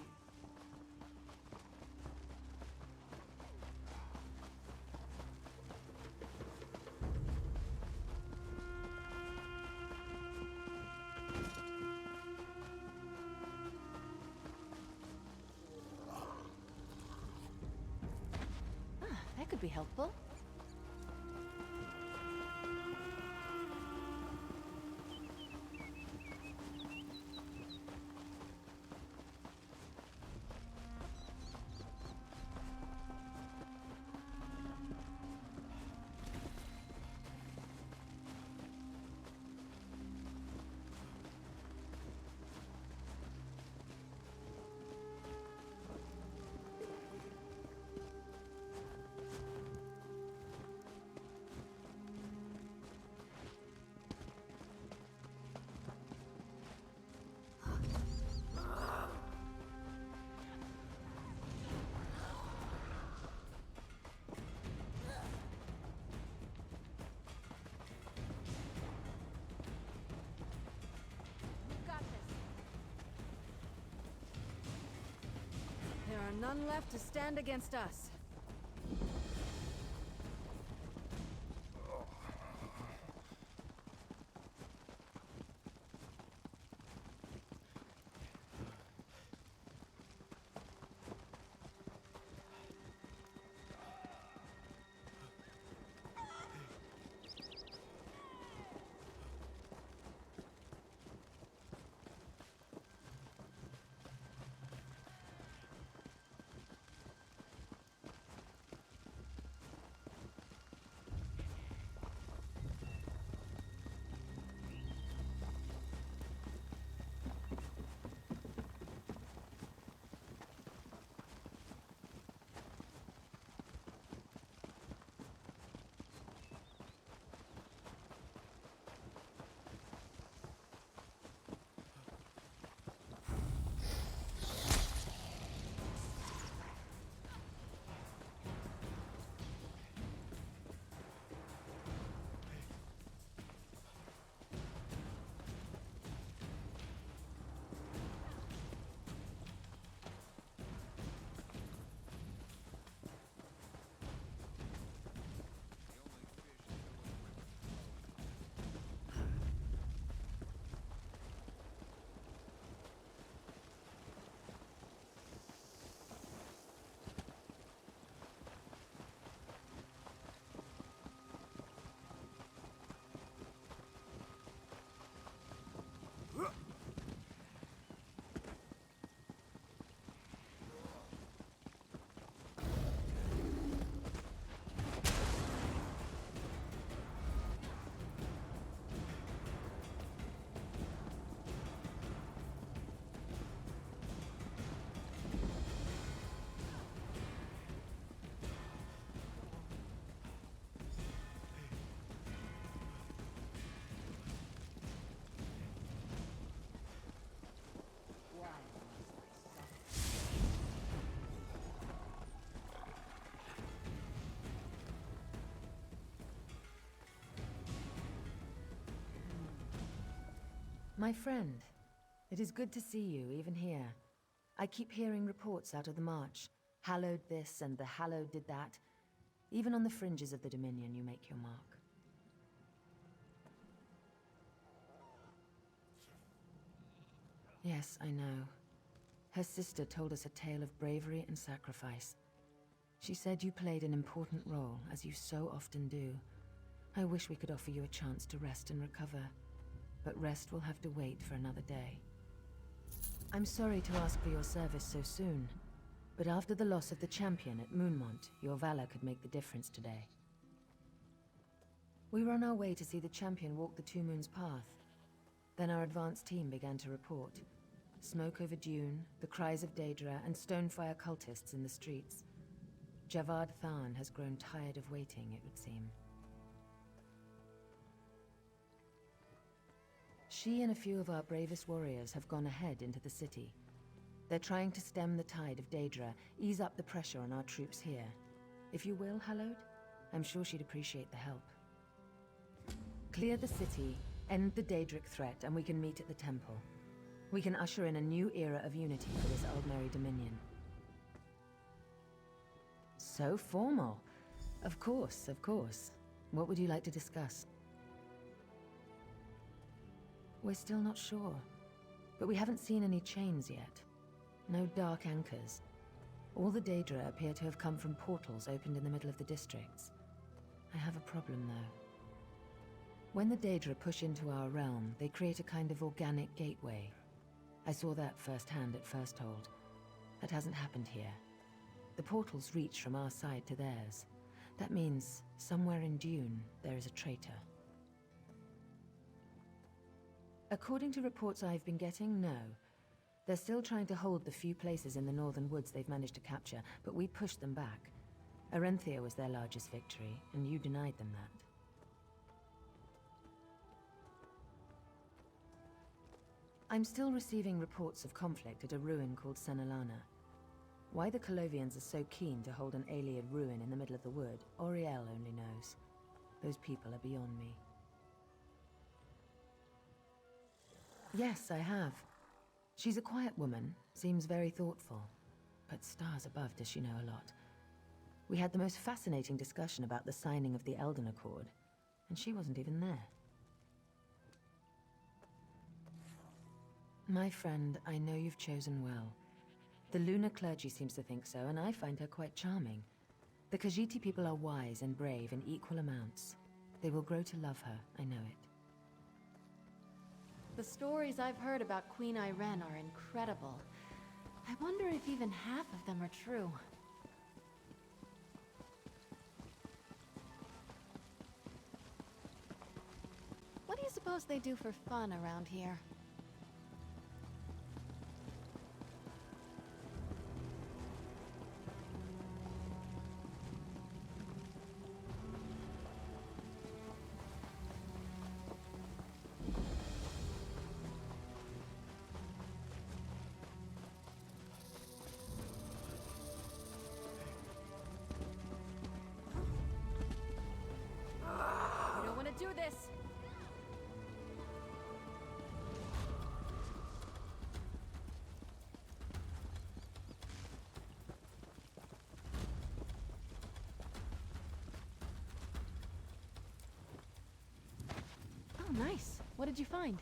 [SPEAKER 2] That could be helpful.
[SPEAKER 16] There are none left to stand against us.
[SPEAKER 4] My friend, it is good to see you, even here. I keep hearing reports out of the March. Hallowed this and the Hallowed did that. Even on the fringes of the Dominion, you make your mark. Yes, I know. Her sister told us a tale of bravery and sacrifice. She said you played an important role, as you so often do. I wish we could offer you a chance to rest and recover. But rest will have to wait for another day. I'm sorry to ask for your service so soon, but after the loss of the champion at Moonmont, your valor could make the difference today. We were on our way to see the champion walk the Two Moons path. Then our advance team began to report. Smoke over dune, the cries of Daedra, and Stonefire cultists in the streets. Javad Tharn has grown tired of waiting, it would seem. She and a few of our bravest warriors have gone ahead into the city. They're trying to stem the tide of Daedra, ease up the pressure on our troops here. If you will, Hallowed, I'm sure she'd appreciate the help. Clear the city, end the Daedric threat, and we can meet at the temple. We can usher in a new era of unity for this Aldmeri Dominion. So formal. Of course, of course. What would you like to discuss? We're still not sure. But we haven't seen any chains yet. No dark anchors. All the Daedra appear to have come from portals opened in the middle of the districts. I have a problem, though. When the Daedra push into our realm, they create a kind of organic gateway. I saw that firsthand at Firsthold. That hasn't happened here. The portals reach from our side to theirs. That means, somewhere in Dune, there is a traitor. According to reports I've been getting, no. They're still trying to hold the few places in the northern woods they've managed to capture, but we pushed them back. Arenthia was their largest victory, and you denied them that. I'm still receiving reports of conflict at a ruin called Senalana. Why the Colovians are so keen to hold an Ayleid ruin in the middle of the wood, Auriel only knows. Those people are beyond me. Yes, I have. She's a quiet woman, seems very thoughtful. But stars above does she know a lot. We had the most fascinating discussion about the signing of the Elden Accord, and she wasn't even there. My friend, I know you've chosen well. The Lunar clergy seems to think so, and I find her quite charming. The Khajiit people are wise and brave in equal amounts. They will grow to love her, I know it.
[SPEAKER 2] The stories I've heard about Queen Ayrenn are incredible. I wonder if even half of them are true. What do you suppose they do for fun around here? Do this! Oh, nice. What did you find?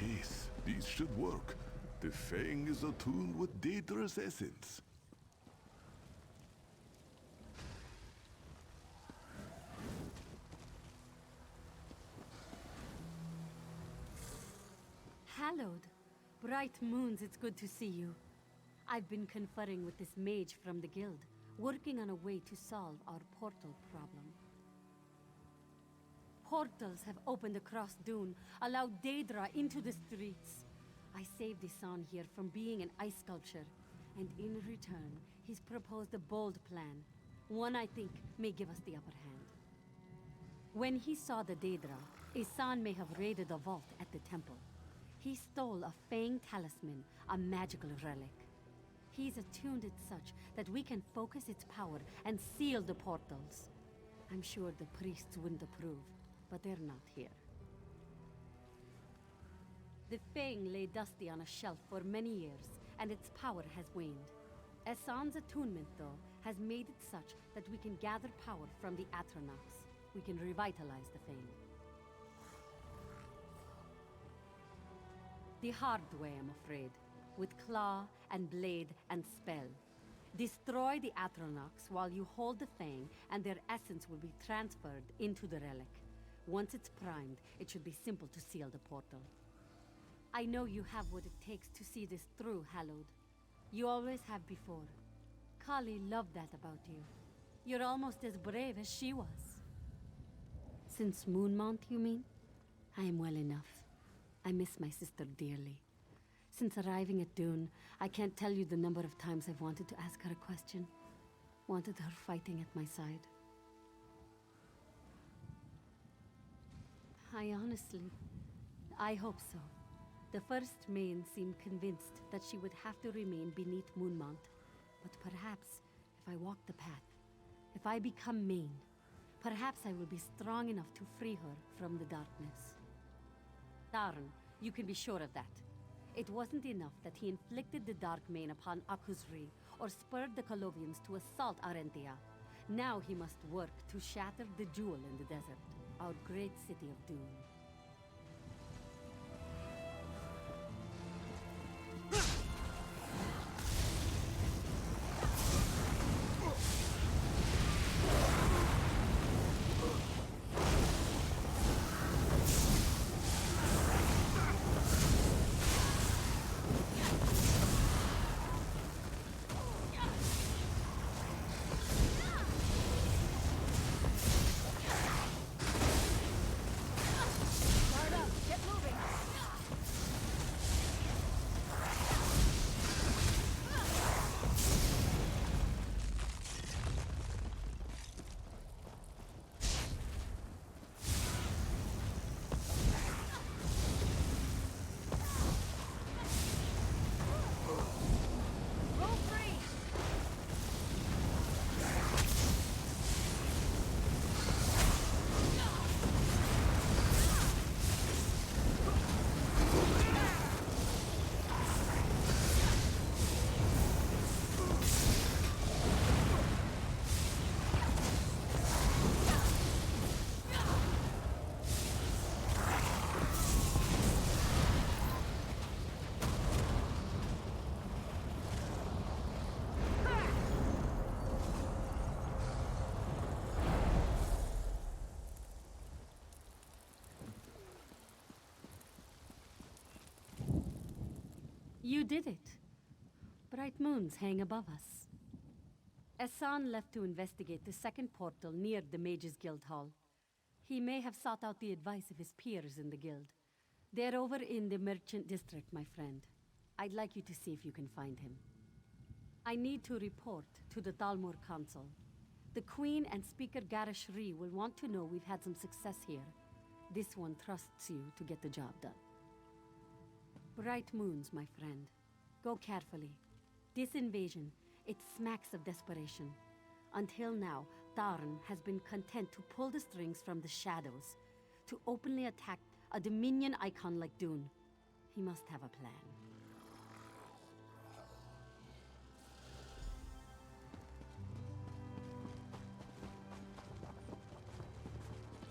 [SPEAKER 10] Yes, these should work. The Fang is attuned with Daedra's essence.
[SPEAKER 9] Hallowed. Bright moons, it's good to see you. I've been conferring with this mage from the guild, working on a way to solve our portal problem. Portals have opened across Dune, allowed Daedra into the streets. I saved Isan here from being an ice sculpture, and in return, he's proposed a bold plan. One I think may give us the upper hand. When he saw the Daedra, Isan may have raided a vault at the temple. He stole a Fang talisman, a magical relic. He's attuned it such that we can focus its power and seal the portals. I'm sure the priests wouldn't approve, but they're not here. The Fang lay dusty on a shelf for many years, and its power has waned. Esan's attunement, though, has made it such that we can gather power from the Atronachs. We can revitalize the Fang. The hard way, I'm afraid, with claw and blade and spell. Destroy the Atronachs while you hold the Fang, and their essence will be transferred into the relic. Once it's primed, it should be simple to seal the portal. I know you have what it takes to see this through, Hallowed. You always have before. Kali loved that about you. You're almost as brave as she was. Since Moonmount, you mean? I am well enough. I miss my sister dearly. Since arriving at Dune, I can't tell you the number of times I've wanted to ask her a question. Wanted her fighting at my side. I honestly I hope so. The first Main seemed convinced that she would have to remain beneath Moonmount. But perhaps, if I walk the path, if I become Main, perhaps I will be strong enough to free her from the darkness. Tarn, you can be sure of that. It wasn't enough that he inflicted the Dark Main upon Akuzri, or spurred the Colovians to assault Arentia. Now he must work to shatter the jewel in the desert, our great city of Dune. You did it. Bright moons hang above us. Essan left to investigate the second portal near the Mages Guild Hall. He may have sought out the advice of his peers in the guild. They're over in the Merchant District, my friend. I'd like you to see if you can find him. I need to report to the Thalmor Council. The Queen and Speaker Garrosh Rhee will want to know we've had some success here. This one trusts you to get the job done. Bright moons, my friend. Go carefully. This invasion, it smacks of desperation. Until now, Tarn has been content to pull the strings from the shadows, to openly attack a Dominion icon like Dune. He must have a plan.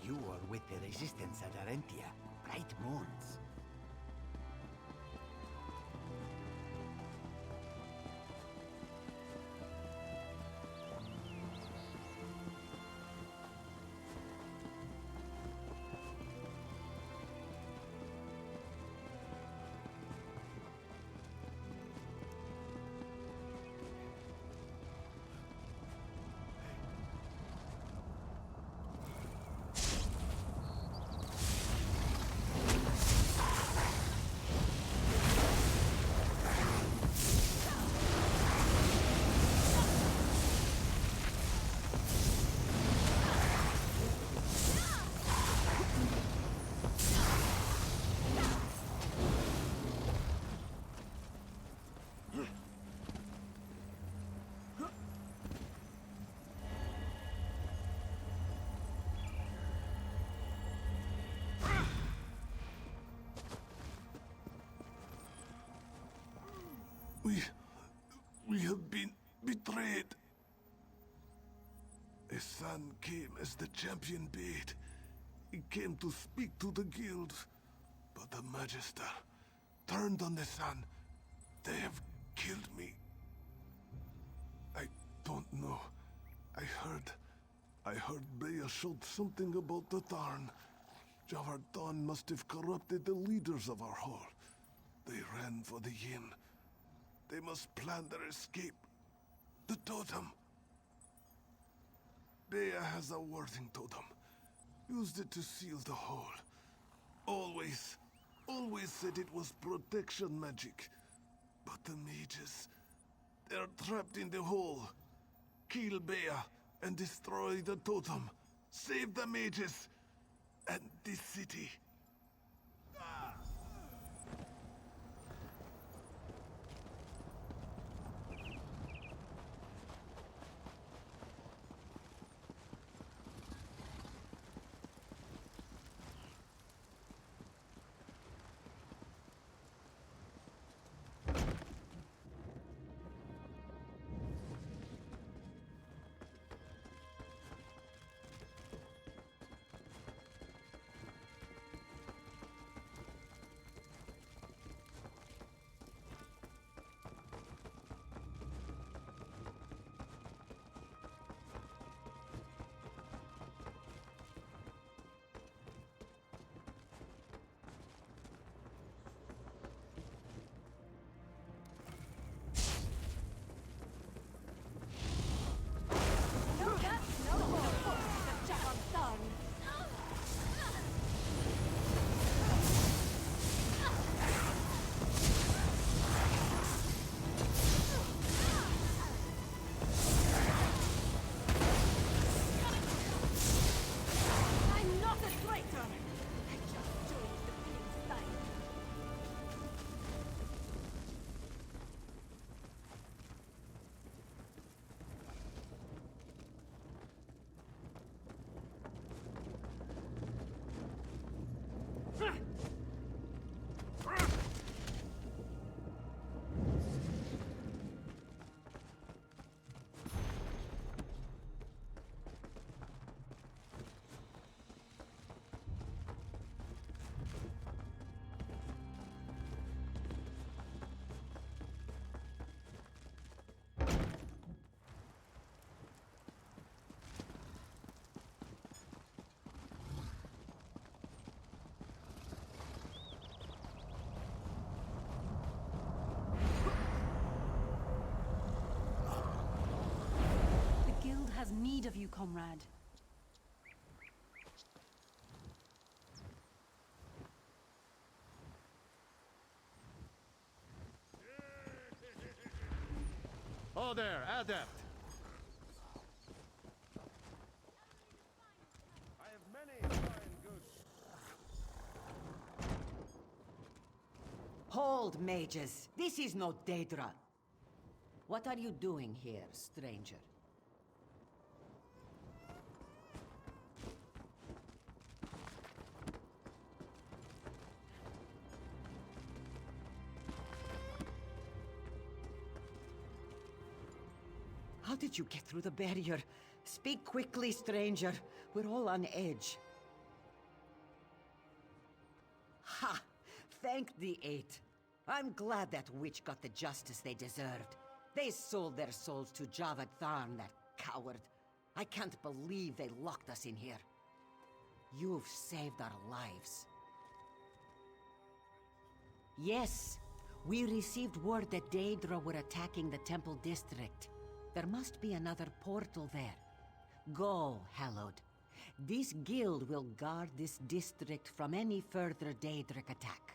[SPEAKER 17] You are with the Resistance at Arentia. Bright moons.
[SPEAKER 10] We have been betrayed. Essan came as the champion bait. He came to speak to the guilds, but the Magister turned on Essan. They have killed me. I don't know. I heard Bea showed something about the Tarn. Javardan must have corrupted the leaders of our hall. They ran for the inn. They must plan their escape. The totem. Bea has a warding totem. Used it to seal the hole. Always said it was protection magic. But the mages, they're trapped in the hole. Kill Bea and destroy the totem. Save the mages and this city.
[SPEAKER 11] need of you, comrade.
[SPEAKER 14] Oh there, Adept! I have many fine goods.
[SPEAKER 17] Hold, mages. This is no Daedra. What are you doing here, stranger? How did you get through the barrier? Speak quickly, stranger. We're all on edge. Ha! Thank the Eight. I'm glad that witch got the justice they deserved. They sold their souls to Javad Tharn, that coward. I can't believe they locked us in here. You've saved our lives. Yes, we received word that Daedra were attacking the Temple District. There must be another portal there. Go, Hallowed. This guild will guard this district from any further Daedric attack.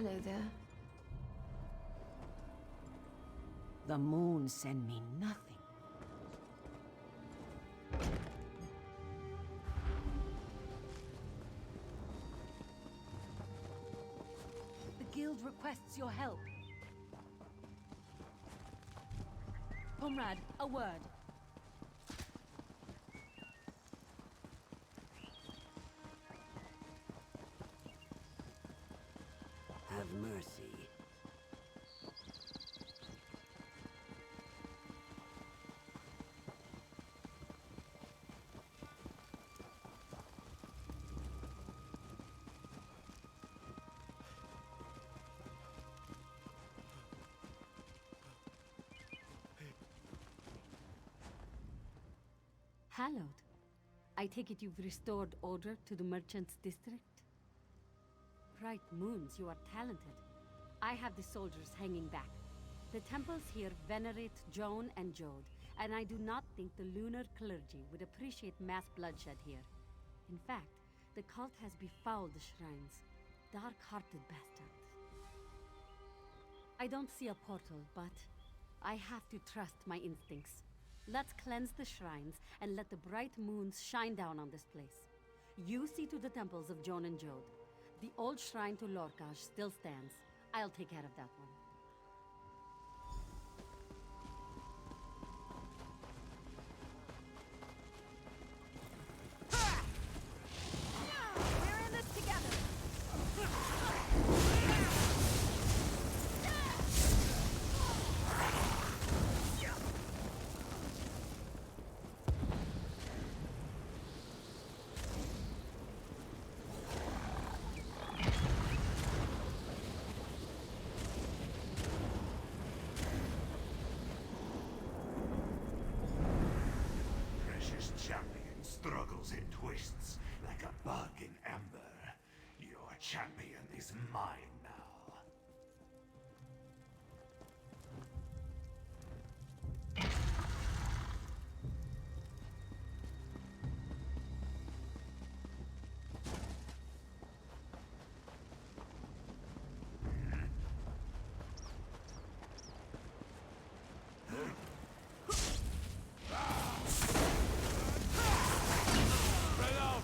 [SPEAKER 2] Hello there.
[SPEAKER 17] The moon sent me nothing.
[SPEAKER 11] The guild requests your help. Comrade, a word.
[SPEAKER 17] Have mercy.
[SPEAKER 9] Hallowed. I take it you've restored order to the merchants' district? Bright moons, you are talented. I have the soldiers hanging back. The temples here venerate Joan and Jode, and I do not think the lunar clergy would appreciate mass bloodshed here. In fact, the cult has befouled the shrines. Dark-hearted bastards. I don't see a portal, but I have to trust my instincts. Let's cleanse the shrines and let the bright moons shine down on this place. You see to the temples of Joan and Jode. The old shrine to Lorkaj still stands. I'll take care of that one.
[SPEAKER 11] We're in this together!
[SPEAKER 15] Precious champion struggles and twists like a bug in amber. Your champion is mine now. Spread out!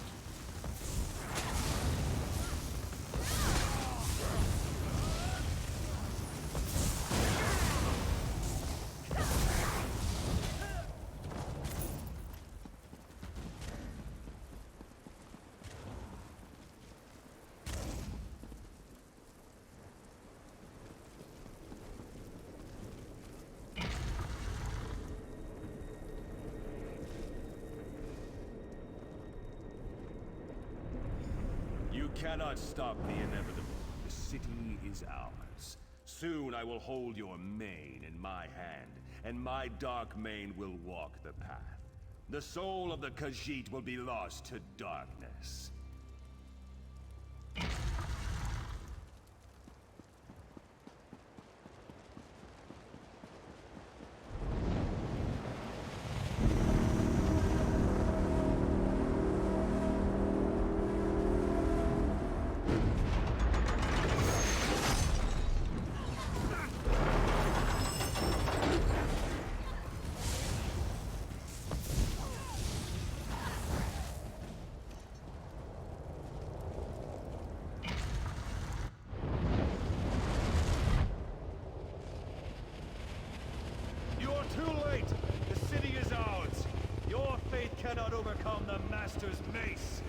[SPEAKER 18] cannot stop the inevitable. The city is ours. Soon I will hold your mane in my hand, and my dark mane will walk the path. The soul of the Khajiit will be lost to darkness. Too late! The city is ours! Your faith cannot overcome the Master's mace!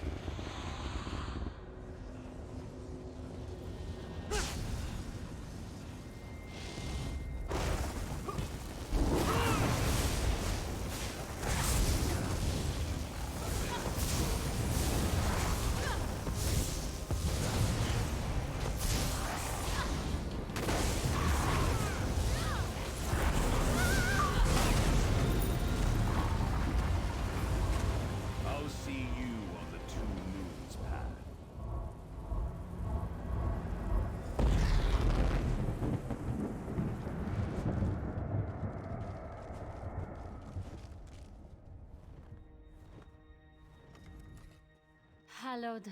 [SPEAKER 9] Hallowed,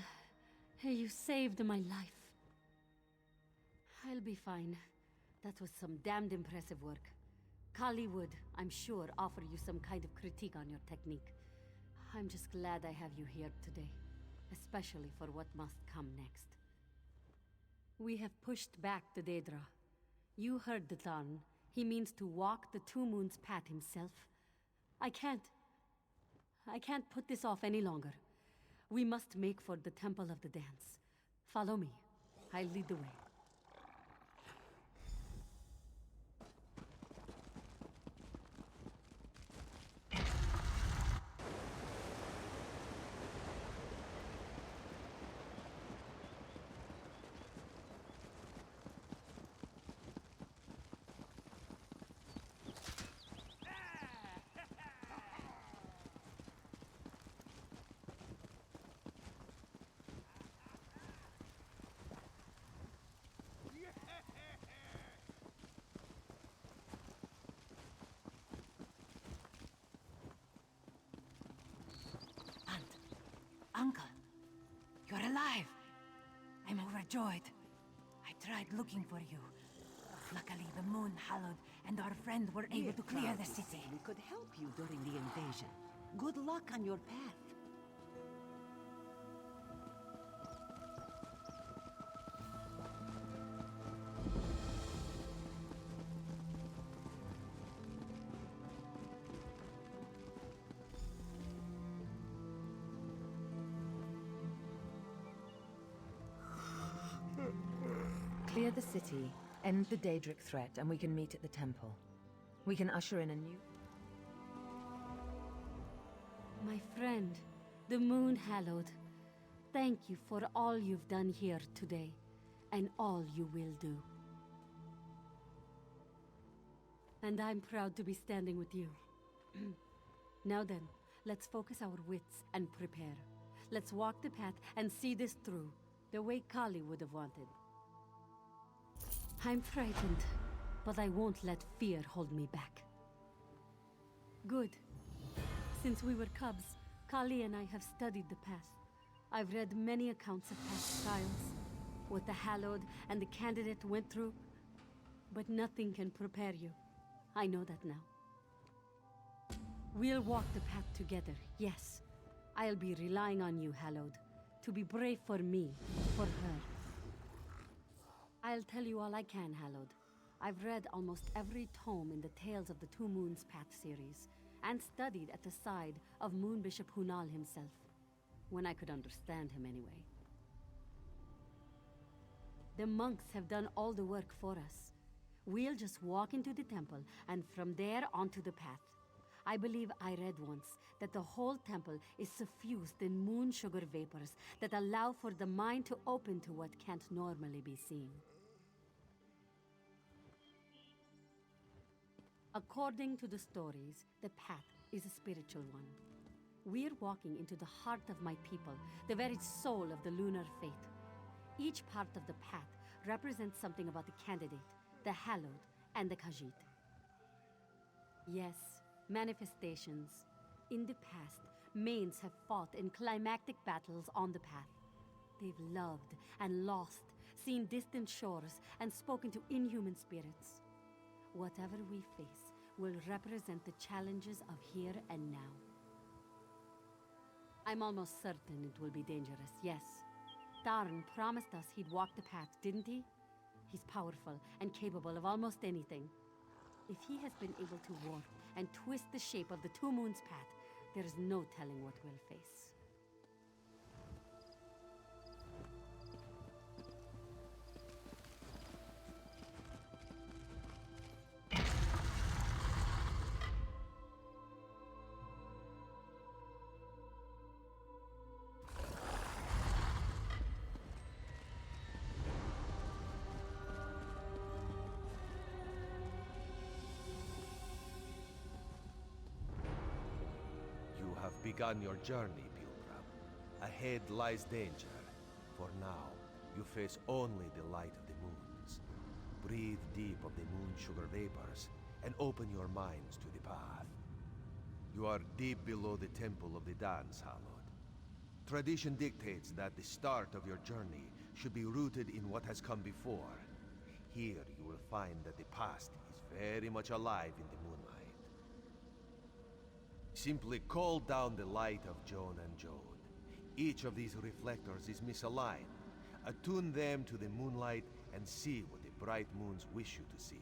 [SPEAKER 9] you saved my life. I'll be fine. That was some damned impressive work. Kali would, I'm sure, offer you some kind of critique on your technique. I'm just glad I have you here today, especially for what must come next. We have pushed back the Daedra. You heard the Tarn. He means to walk the Two Moons path himself. I can't put this off any longer. We must make for the Temple of the Dance. Follow me. I'll lead the way.
[SPEAKER 11] Uncle, you're alive. I'm overjoyed. I tried looking for you. Luckily, the moon hallowed, and our friend were able to clear the city.
[SPEAKER 17] We could help you during the invasion. Good luck on your path.
[SPEAKER 4] Clear the city, end the Daedric threat, and we can meet at the temple. We can usher in a new...
[SPEAKER 9] My friend, the Moon Hallowed, thank you for all you've done here today, and all you will do. And I'm proud to be standing with you. Now then, let's focus our wits and prepare. Let's walk the path and see this through, the way Kali would have wanted. I'm frightened, but I won't let fear hold me back. Good. Since we were cubs, Kali and I have studied the past. I've read many accounts of past trials, what the Hallowed and the Candidate went through, but nothing can prepare you. I know that now. We'll walk the path together, yes. I'll be relying on you, Hallowed, to be brave for me, for her. I'll tell you all I can, Hallowed. I've read almost every tome in the Tales of the Two Moons Path series, and studied at the side of Moon Bishop Hunal himself, when I could understand him anyway. The monks have done all the work for us. We'll just walk into the temple, and from there onto the path. I believe I read once that the whole temple is suffused in moon sugar vapors that allow for the mind to open to what can't normally be seen. According to the stories, the path is a spiritual one. We're walking into the heart of my people, the very soul of the lunar faith. Each part of the path represents something about the candidate, the hallowed, and the Khajiit. Yes, manifestations. In the past, Manes have fought in climactic battles on the path. They've loved and lost, seen distant shores, and spoken to inhuman spirits. Whatever we face will represent the challenges of here and now. I'm almost certain it will be dangerous, yes. Tarn promised us he'd walk the path, didn't he? He's powerful and capable of almost anything. If he has been able to warp and twist the shape of the Two Moons path, there is no telling what we'll face.
[SPEAKER 14] Begun your journey, pilgrim. Ahead lies danger. For now, you face only the light of the moons. Breathe deep of the moon sugar vapors and open your minds to the path. You are deep below the temple of the Dance Hallowed. Tradition dictates that the start of your journey should be rooted in what has come before. Here you will find that the past is very much alive in the moonlight. Simply call down the light of Joan and Jode. Each of these reflectors is misaligned. Attune them to the moonlight and see what the bright moons wish you to see.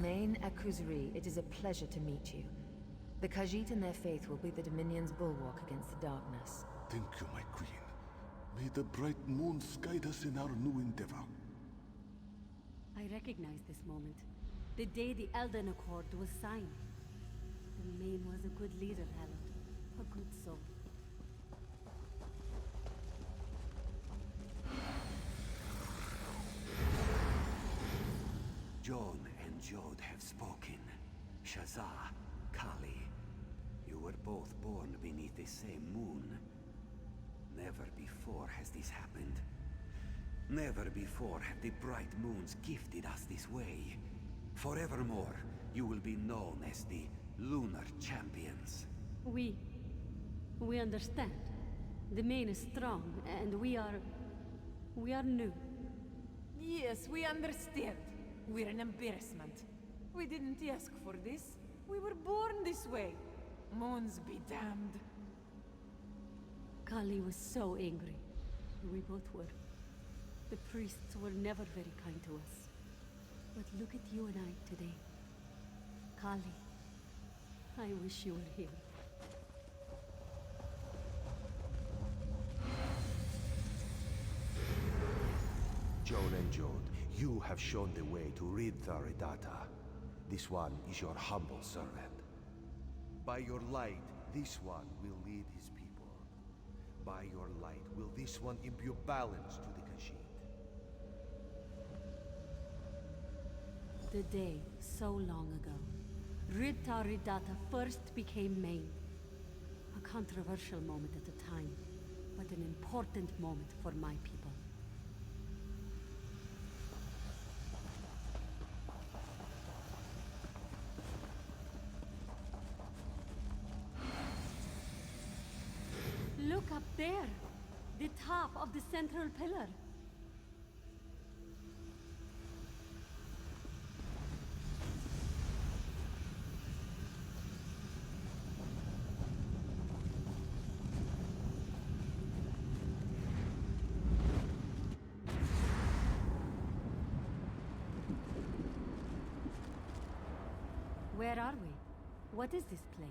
[SPEAKER 4] Main Akuzri, it is a pleasure to meet you. The Khajiit and their faith will be the Dominion's bulwark against the darkness.
[SPEAKER 10] Thank you, my queen. May the bright moons guide us in our new endeavor.
[SPEAKER 9] I recognize this moment. The day the Elden Accord was signed. The Main was a good leader, Hallowed. A good soul.
[SPEAKER 3] Joan and Jode have spoken. Shazah, Kali, you were both born beneath the same moon. Never before has this happened. Never before have the bright moons gifted us this way. Forevermore, you will be known as the Lunar Champions.
[SPEAKER 9] We understand. The Main is strong, and we are new.
[SPEAKER 8] Yes, we understand. We're an embarrassment. We didn't ask for this. We were born this way. Moons be damned.
[SPEAKER 9] Kali was so angry. We both were. The priests were never very kind to us. But look at you and I today. Kali, I wish you were here.
[SPEAKER 14] Joan and Jode, you have shown the way to rid Tharidata. This one is your humble servant. By your light, this one will lead his people. By your light, will this one imbue balance to the Khajiit.
[SPEAKER 9] The day, so long ago, Rid Tharidata first became Main. A controversial moment at the time, but an important moment for my people. Look up there! The top of the central pillar! Where are we? What is this place?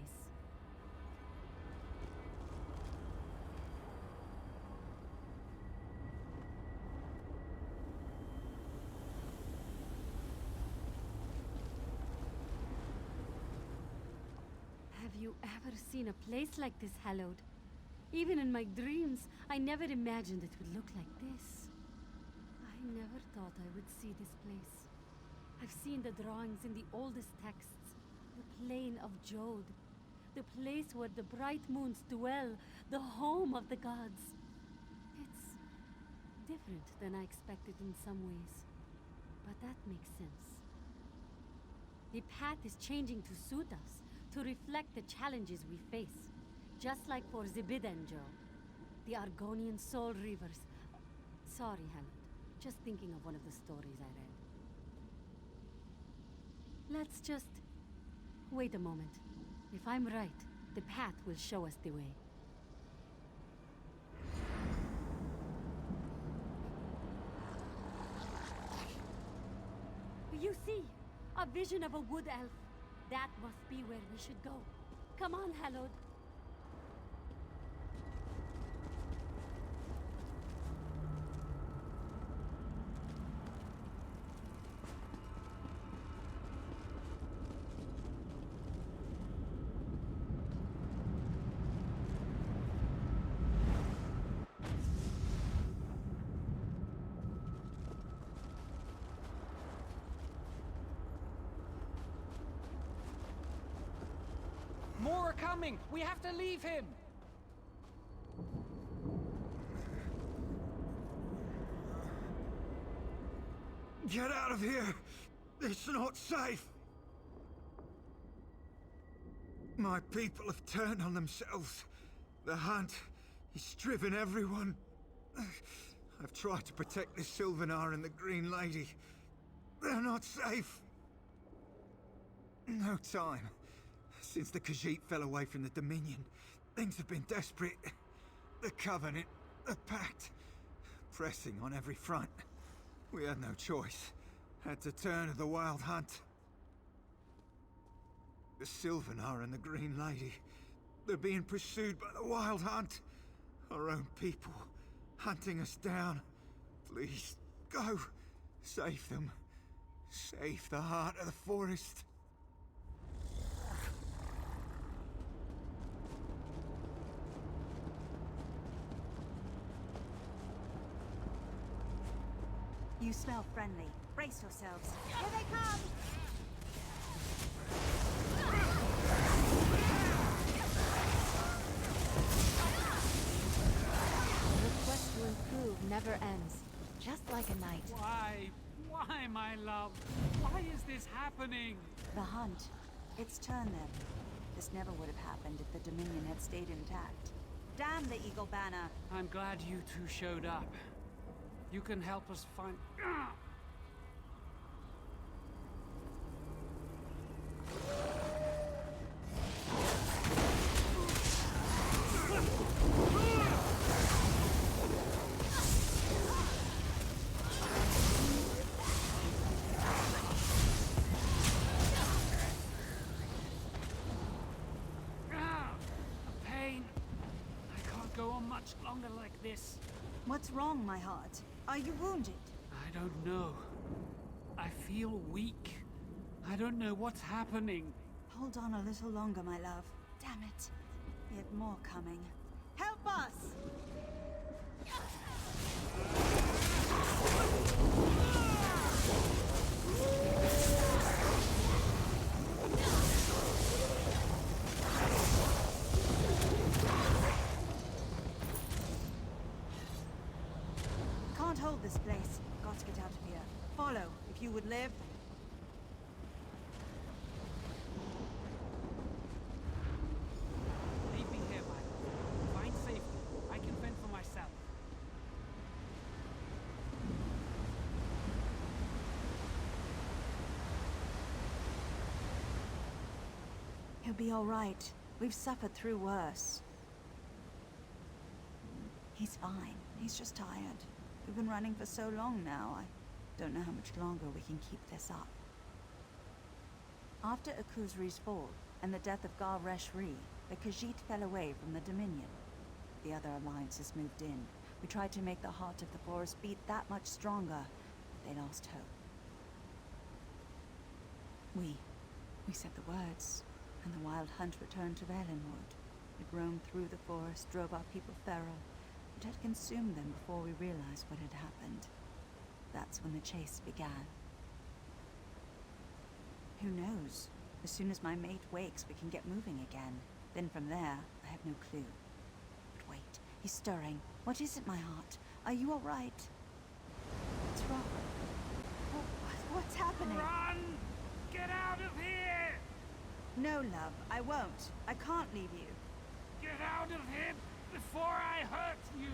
[SPEAKER 9] Have you ever seen a place like this, Hallowed? Even in my dreams, I never imagined it would look like this. I never thought I would see this place. I've seen the drawings in the oldest texts. The Plain of Jode. The place where the bright moons dwell. The home of the gods. It's different than I expected in some ways. But that makes sense. The path is changing to suit us, to reflect the challenges we face. Just like for Zibidenjo, the Argonian Soul Reavers. Sorry, Hallowed. Just thinking of one of the stories I read. Let's just wait a moment. If I'm right, the path will show us the way. You see, a vision of a wood elf. That must be where we should go. Come on, Hallowed.
[SPEAKER 6] More are coming! We have to leave him!
[SPEAKER 12] Get out of here! It's not safe! My people have turned on themselves. The hunt is driven everyone. I've tried to protect the Sylvanar and the Green Lady. They're not safe. No time. Since the Khajiit fell away from the Dominion, things have been desperate. The Covenant, the Pact, pressing on every front. We had no choice. Had to turn to the Wild Hunt. The Sylvanar and the Green Lady, they're being pursued by the Wild Hunt. Our own people, hunting us down. Please, go. Save them. Save the heart of the forest.
[SPEAKER 5] You smell friendly. Brace yourselves. Here they come!
[SPEAKER 2] The quest to improve never ends. Just like a knight.
[SPEAKER 6] Why? Why, my love? Why is this happening?
[SPEAKER 5] The hunt. It's turned them. This never would have happened if the Dominion had stayed intact. Damn the Eagle Banner!
[SPEAKER 6] I'm glad you two showed up. You can help us find... The pain. I can't go on much longer like this.
[SPEAKER 5] What's wrong, my heart? Are you wounded?
[SPEAKER 6] I don't know. I feel weak. I don't know what's happening.
[SPEAKER 5] Hold on a little longer, my love. Damn it. Yet more coming. Help us! Can't hold this place. Got to get out of here. Follow, if you would live.
[SPEAKER 6] Leave me here, Michael. Find safety. I can fend for myself.
[SPEAKER 5] He'll be all right. We've suffered through worse. He's fine. He's just tired. We've been running for so long now. I don't know how much longer we can keep this up. After Akuzri's fall and the death of Gar Reshri, the Khajiit fell away from the Dominion. The other alliances moved in. We tried to make the heart of the forest beat that much stronger, but they lost hope. We said the words, and the Wild Hunt returned to Valenwood. It roamed through the forest, drove our people feral. It had consumed them before we realized what had happened. That's when the chase began. Who knows? As soon as my mate wakes, we can get moving again. Then from there, I have no clue. But wait, he's stirring. What is it, my heart? Are you all right? What's wrong? What's happening?
[SPEAKER 6] Run! Get out of here!
[SPEAKER 5] No, love, I won't. I can't leave you.
[SPEAKER 6] Get out of here before I hurt you!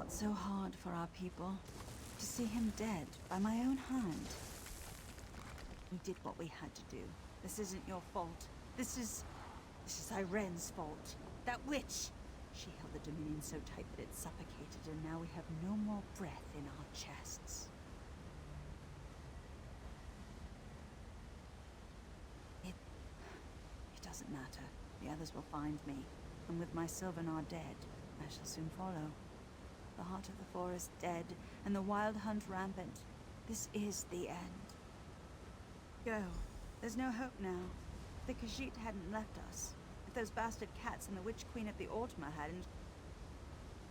[SPEAKER 5] So hard for our people. To see him dead by my own hand. We did what we had to do. This isn't your fault. This is Irene's fault. That witch! She held the Dominion so tight that it suffocated, and now we have no more breath in our chests. It doesn't matter. The others will find me. And with my Sylvanar dead, I shall soon follow. The heart of the forest dead, and the Wild Hunt rampant. This is the end. Go. There's no hope now. If the Khajiit hadn't left us, if those bastard cats and the Witch Queen at the Ultima hadn't...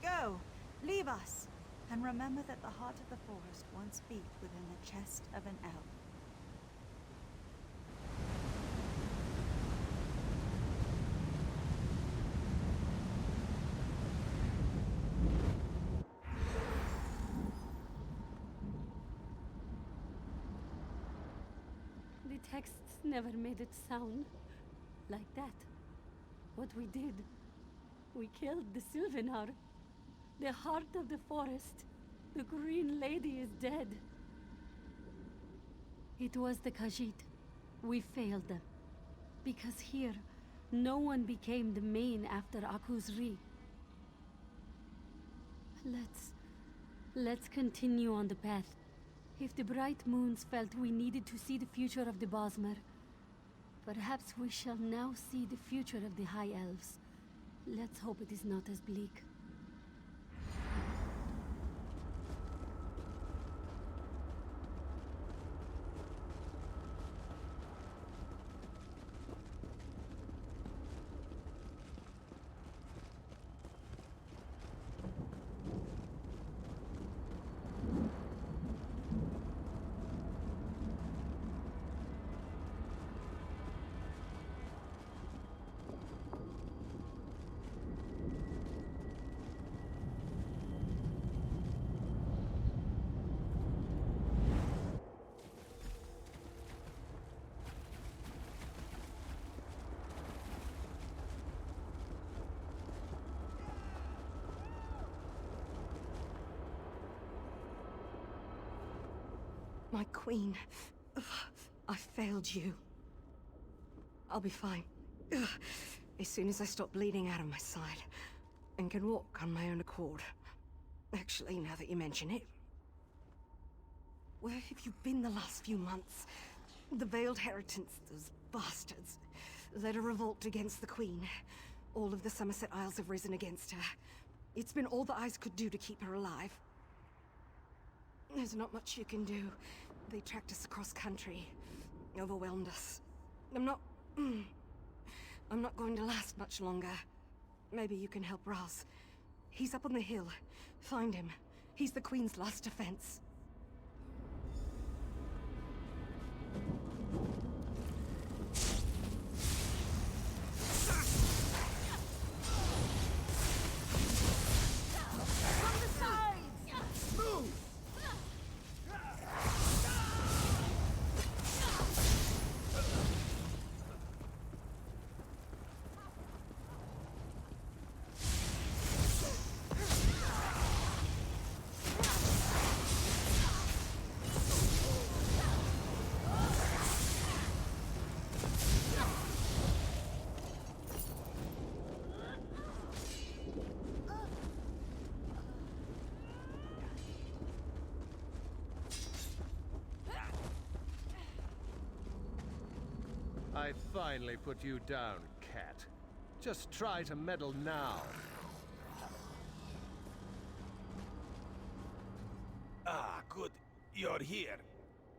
[SPEAKER 5] Go! Leave us! And remember that the heart of the forest once beat within the chest of an elf.
[SPEAKER 9] The texts never made it sound like that. What we did, we killed the Sylvanar. The heart of the forest. The Green Lady is dead. It was the Khajiit. We failed them. Because here, no one became the main after Akuzri. Let's continue on the path. If the Bright Moons felt we needed to see the future of the Bosmer, perhaps we shall now see the future of the High Elves. Let's hope it is not as bleak.
[SPEAKER 17] My queen. I failed you. I'll be fine. As soon as I stop bleeding out of my side. And can walk on my own accord. Actually, now that you mention it. Where have you been the last few months? The Veiled Heritance, those bastards, led a revolt against the Queen. All of the Somerset Isles have risen against her. It's been all the eyes could do to keep her alive. There's not much you can do. They tracked us across country. Overwhelmed us. I'm not going to last much longer. Maybe you can help Raz. He's up on the hill. Find him. He's the Queen's last defense.
[SPEAKER 14] I finally put you down, cat. Just try to meddle now.
[SPEAKER 3] Ah, good. You're here.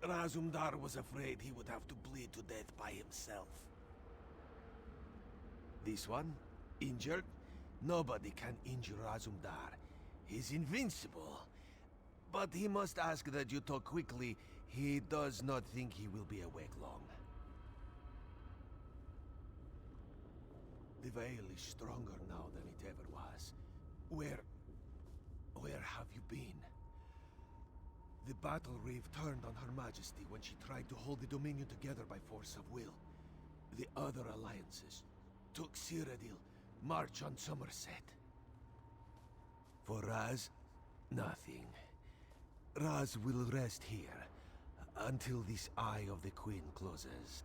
[SPEAKER 3] Razumdar was afraid he would have to bleed to death by himself. This one? Injured? Nobody can injure Razumdar. He's invincible. But he must ask that you talk quickly. He does not think he will be awake long. The veil is stronger now than it ever was. Where have you been? The battle reeve turned on Her Majesty when she tried to hold the Dominion together by force of will. The other alliances took Cyrodiil, march on Somerset. For Raz, nothing. Raz will rest here until this Eye of the Queen closes.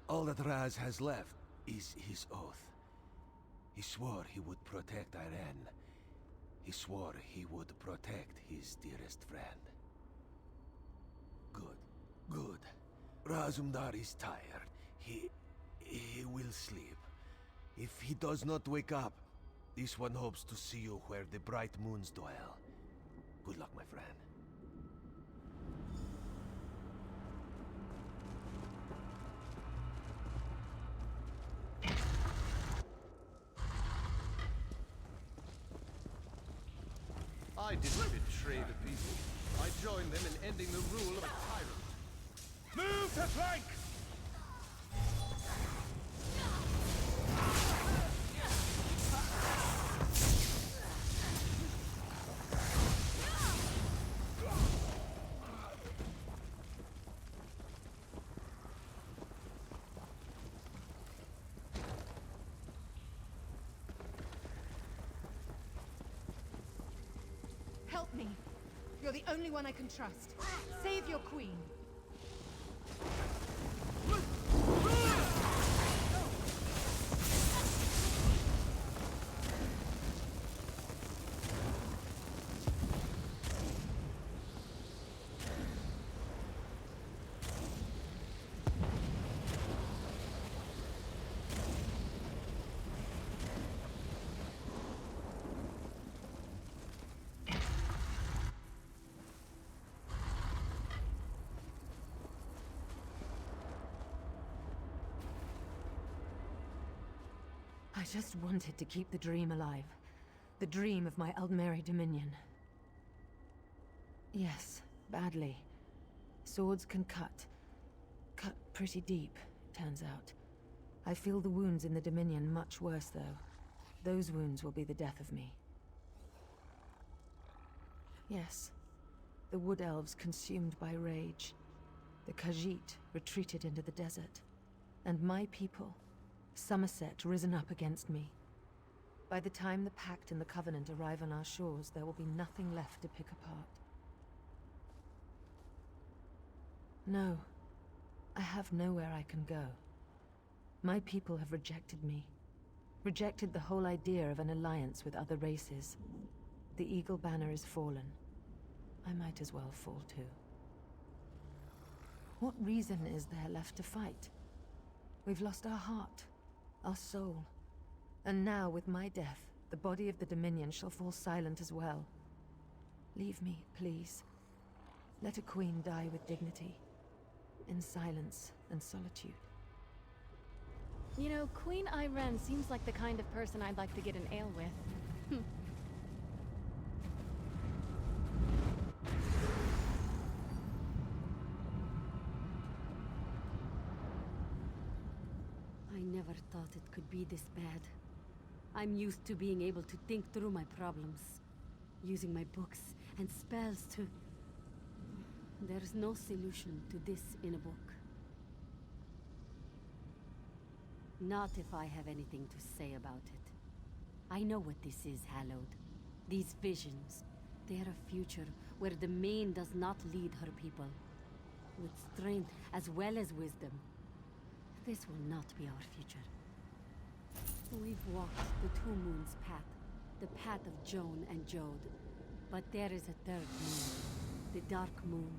[SPEAKER 3] All that Raz has left is his oath. He swore he would protect Iran. He swore he would protect his dearest friend. Good, good. Razumdar is tired. He will sleep. If he does not wake up, this one hopes to see you where the bright moons dwell. Good luck, my friend.
[SPEAKER 14] I didn't betray the people. I joined them in ending the rule of a tyrant.
[SPEAKER 18] Move to flank!
[SPEAKER 8] Help me. You're the only one I can trust. Save your queen.
[SPEAKER 4] I just wanted to keep the dream alive. The dream of my Aldmeri Dominion. Yes, badly. Swords can cut. Cut pretty deep, turns out. I feel the wounds in the Dominion much worse, though. Those wounds will be the death of me. Yes, the Wood Elves consumed by rage. The Khajiit retreated into the desert. And my people, Somerset, risen up against me. By the time the Pact and the Covenant arrive on our shores, there will be nothing left to pick apart. No, I have nowhere I can go. My people have rejected me. Rejected the whole idea of an alliance with other races. The Eagle Banner is fallen. I might as well fall too. What reason is there left to fight? We've lost our heart, our soul. And now, with my death, the body of the Dominion shall fall silent as well. Leave me, please. Let a queen die with dignity, in silence and solitude.
[SPEAKER 2] You know, Queen Ayrenn seems like the kind of person I'd like to get an ale with.
[SPEAKER 9] I never thought it could be this bad. I'm used to being able to think through my problems, using my books and spells to... There's no solution to this in a book. Not if I have anything to say about it. I know what this is, Hallowed. These visions, they're a future where the Main does not lead her people. With strength as well as wisdom. This will not be our future. We've walked the Two Moons path, the path of Joan and Jode. But there is a third moon, the Dark Moon,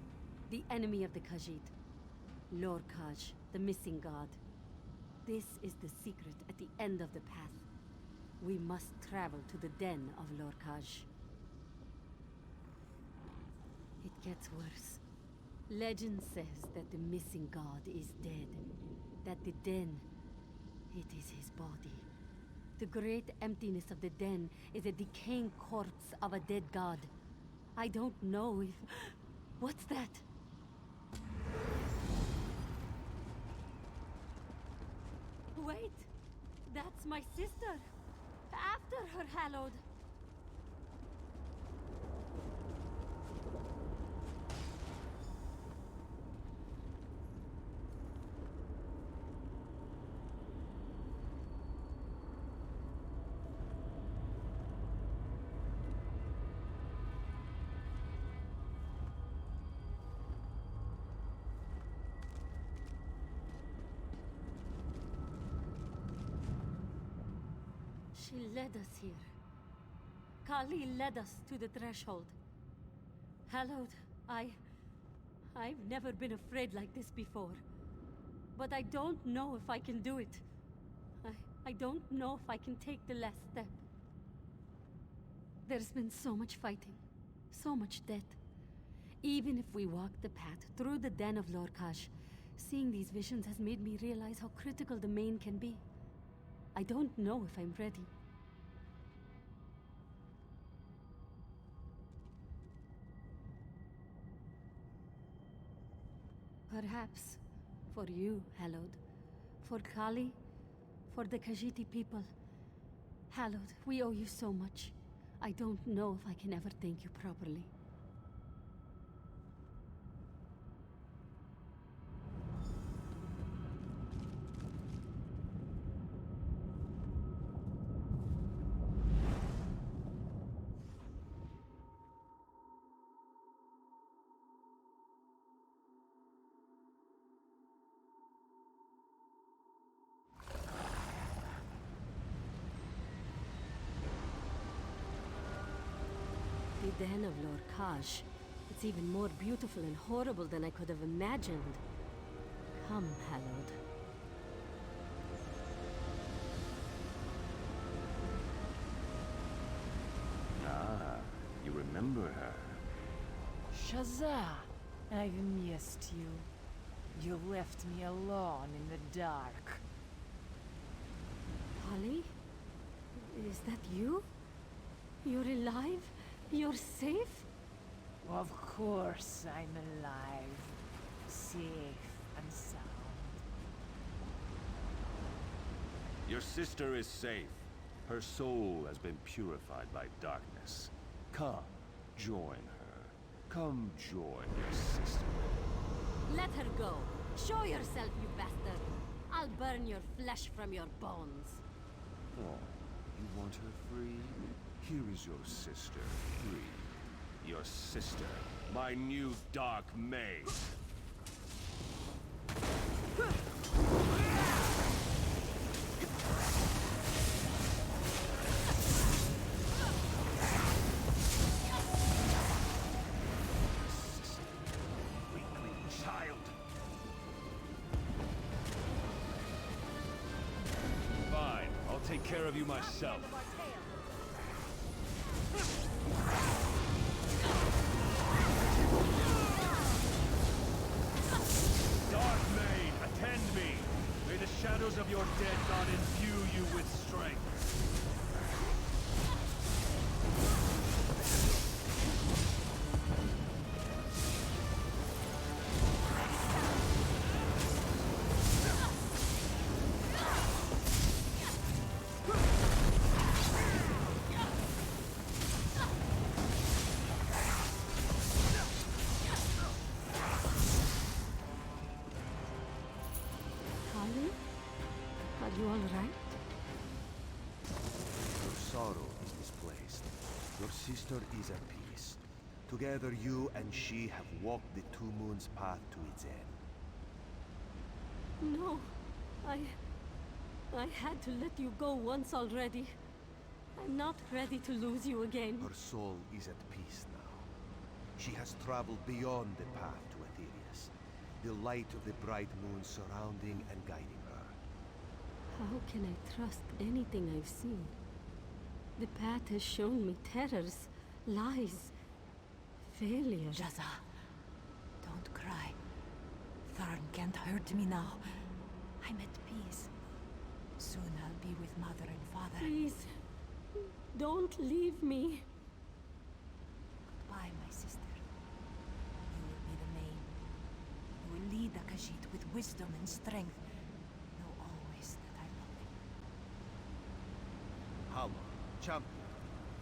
[SPEAKER 9] the enemy of the Khajiit. Lorkhaj, the missing god. This is the secret at the end of the path. We must travel to the den of Lorkhaj. It gets worse. Legend says that the missing god is dead. That the den, it is his body. The great emptiness of the den is a decaying corpse of a dead god. I don't know if... What's that? Wait! That's my sister! After her, Hallowed! She led us here. Kali led us to the threshold. Hallowed, I've never been afraid like this before. But I don't know if I can do it. I don't know if I can take the last step. There's been so much fighting, so much death. Even if we walk the path through the den of Lorkhaj, seeing these visions has made me realize how critical the Main can be. I don't know if I'm ready. Perhaps for you, Hallowed, for Kali, for the Khajiit people. Hallowed, we owe you so much. I don't know if I can ever thank you properly. The Den of Lorkhaj. It's even more beautiful and horrible than I could have imagined. Come, Hallowed.
[SPEAKER 18] Ah, you remember her.
[SPEAKER 8] Shazza, I've missed you. You left me alone in the dark.
[SPEAKER 9] Kali? Is that you? You're alive? You're safe?
[SPEAKER 8] Of course I'm alive. Safe and sound.
[SPEAKER 18] Your sister is safe. Her soul has been purified by darkness. Come, join her. Come join your sister.
[SPEAKER 9] Let her go. Show yourself, you bastard. I'll burn your flesh from your bones.
[SPEAKER 18] Oh, you want her free? Here is your sister, free. Your sister, my new Dark Maid.
[SPEAKER 15] Weakling child.
[SPEAKER 18] Fine, I'll take care of you myself. Dark Maid, attend me! May the shadows of your dead god imbue you with strength.
[SPEAKER 9] Kali? Are you all right?
[SPEAKER 14] Your sorrow is misplaced. Your sister is at peace. Together you and she have walked the Two Moons path to its end.
[SPEAKER 9] No. I had to let you go once already. I'm not ready to lose you again.
[SPEAKER 14] Her soul is at peace now. She has traveled beyond the path to Aetherius, the light of the bright moon surrounding and guiding her.
[SPEAKER 9] How can I trust anything I've seen? The path has shown me terrors, lies, failure.
[SPEAKER 11] Jaza, don't cry. Tharn can't hurt me now. I'm at peace. Soon I'll be with Mother and Father.
[SPEAKER 9] Please, don't leave me.
[SPEAKER 11] Goodbye, my sister. You will be the main. You will lead the Khajiit with wisdom and strength. Know always that I love you.
[SPEAKER 14] Hallow, champion,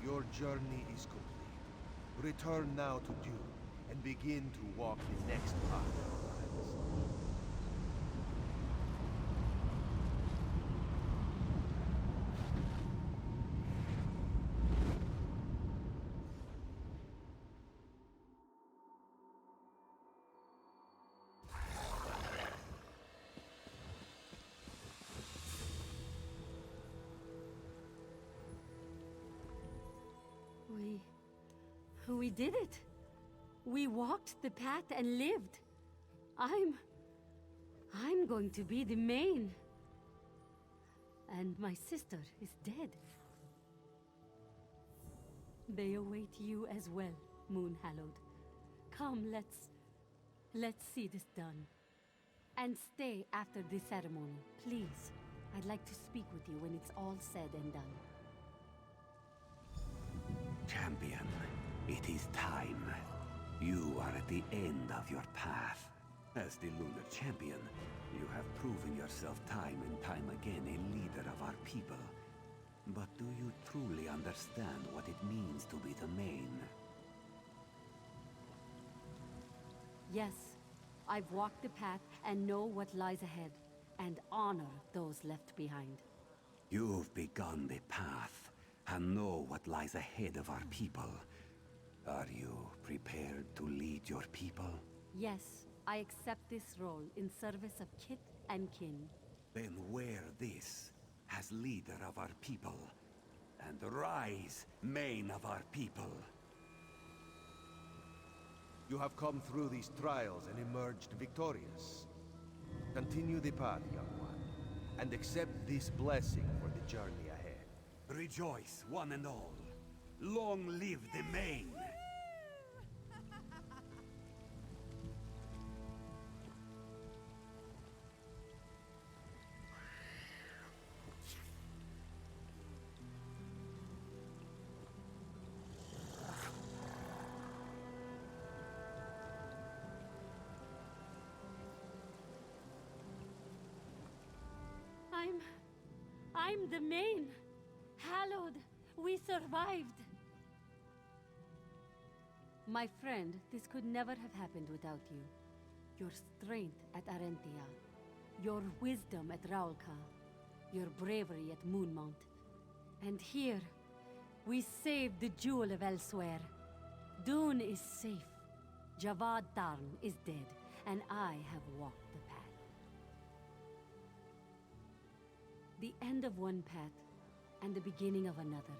[SPEAKER 14] your journey is complete. Return now to Dune and begin to walk the next path of lives.
[SPEAKER 9] We did it. We walked the path and lived. I'm going to be the main. And my sister is dead. They await you as well, Moon Hallowed. Come, let's see this done. And stay after the ceremony, please. I'd like to speak with you when it's all said and done.
[SPEAKER 19] Champion, it is time. You are at the end of your path. As the Lunar Champion, you have proven yourself time and time again a leader of our people. But do you truly understand what it means to be the main?
[SPEAKER 9] Yes, I've walked the path and know what lies ahead, and honor those left behind.
[SPEAKER 19] You've begun the path, and know what lies ahead of our people. Are you prepared to lead your people?
[SPEAKER 9] Yes, I accept this role in service of kith and kin.
[SPEAKER 19] Then wear this as leader of our people, and rise, main of our people.
[SPEAKER 14] You have come through these trials and emerged victorious. Continue the path, young one, and accept this blessing for the journey ahead.
[SPEAKER 19] Rejoice, one and all. Long live the main!
[SPEAKER 9] I'm the main. Hallowed, we survived. My friend, this could never have happened without you. Your strength at Arentia, your wisdom at Raulka, your bravery at Moonmount. And here, we saved the jewel of Elsewhere. Dune is safe. Javad Tarn is dead, and I have walked the path. The end of one path, and the beginning of another.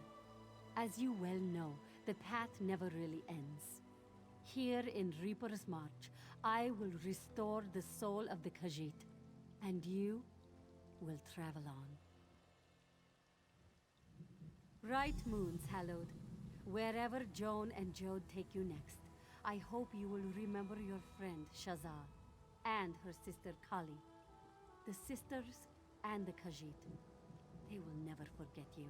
[SPEAKER 9] As you well know, the path never really ends. Here in Reaper's March, I will restore the soul of the Khajiit, and you will travel on. Right, Moons Hallowed. Wherever Joan and Jode take you next, I hope you will remember your friend Shazar and her sister Kali, the sisters and the Khajiit. They will never forget you.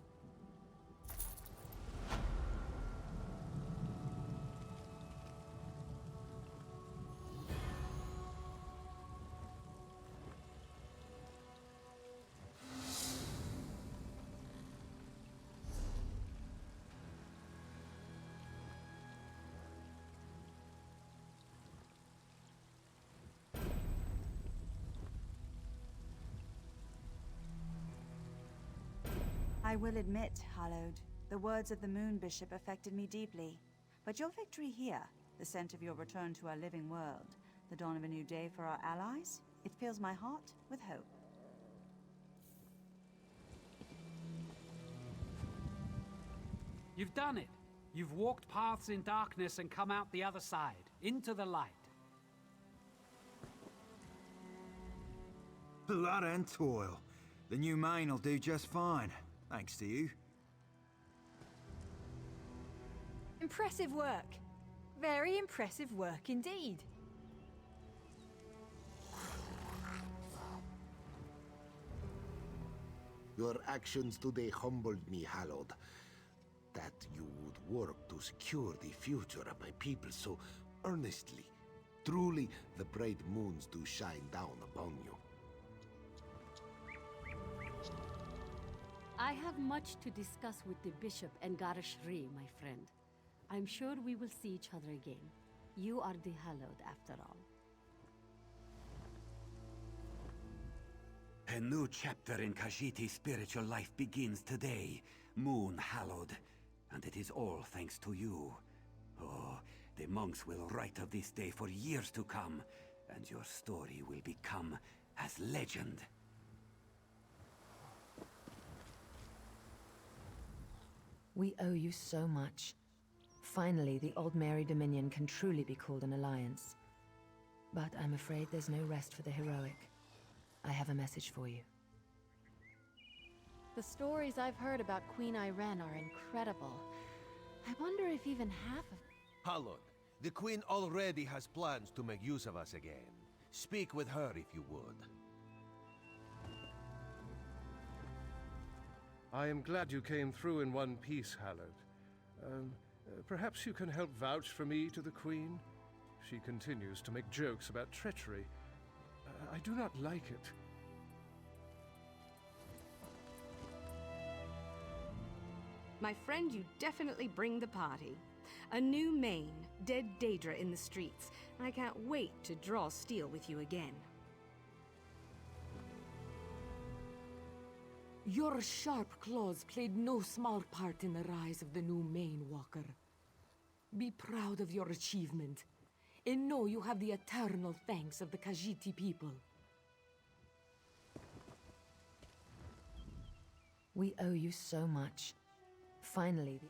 [SPEAKER 5] I will admit, Hallowed, the words of the Moon Bishop affected me deeply. But your victory here, the scent of your return to our living world, the dawn of a new day for our allies, it fills my heart with hope.
[SPEAKER 6] You've done it. You've walked paths in darkness and come out the other side, into the light.
[SPEAKER 12] Blood and toil. The new main will do just fine, thanks to you.
[SPEAKER 16] Impressive work. Very impressive work indeed.
[SPEAKER 7] Your actions today humbled me, Hallowed. That you would work to secure the future of my people so earnestly. Truly, the bright moons do shine down upon you.
[SPEAKER 9] I have much to discuss with the Bishop and Garishri, my friend. I'm sure we will see each other again. You are the Hallowed, after all.
[SPEAKER 19] A new chapter in Khajiiti's spiritual life begins today, Moon Hallowed. And it is all thanks to you. Oh, the monks will write of this day for years to come, and your story will become as legend.
[SPEAKER 4] We owe you so much. Finally, the Old Mary Dominion can truly be called an alliance. But I'm afraid there's no rest for the heroic. I have a message for you.
[SPEAKER 2] The stories I've heard about Queen Ayrenn are incredible. I wonder if even half of...
[SPEAKER 14] Hallowed, the Queen already has plans to make use of us again. Speak with her if you would.
[SPEAKER 20] I am glad you came through in one piece, Hallowed. Perhaps you can help vouch for me to the Queen? She continues to make jokes about treachery. I do not like it.
[SPEAKER 21] My friend, you definitely bring the party. A new main, dead Daedra in the streets. I can't wait to draw steel with you again.
[SPEAKER 1] Your sharp claws played no small part in the rise of the new Main Walker. Be proud of your achievement, and know you have the eternal thanks of the Khajiiti people.
[SPEAKER 4] We owe you so much. Finally,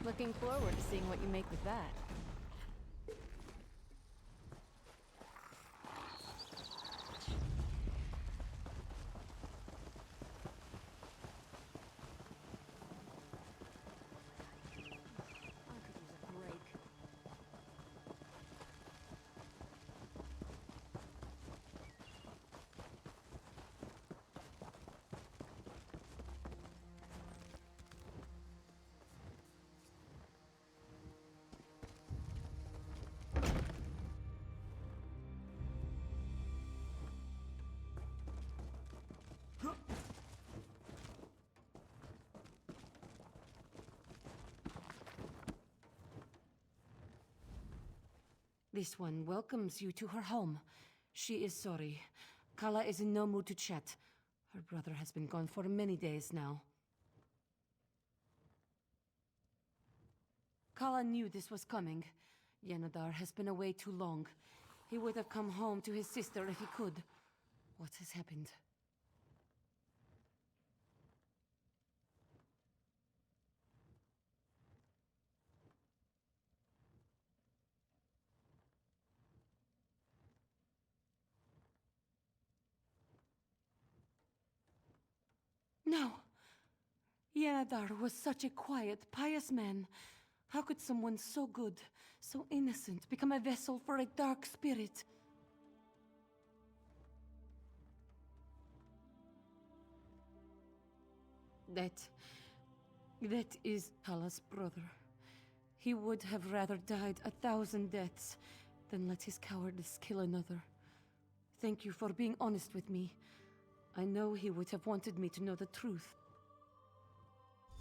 [SPEAKER 2] Looking forward to seeing what you make with that.
[SPEAKER 4] This one welcomes you to her home. She is sorry. Kala is in no mood to chat. Her brother has been gone for many days now. Kala knew this was coming. Yenadar has been away too long. He would have come home to his sister if he could. What has happened? No! Yenadar was such a quiet, pious man. How could someone so good, so innocent, become a vessel for a dark spirit? That is Kala's brother. He would have rather died 1,000 deaths than let his cowardice kill another. Thank you for being honest with me. I know he would have wanted me to know the truth.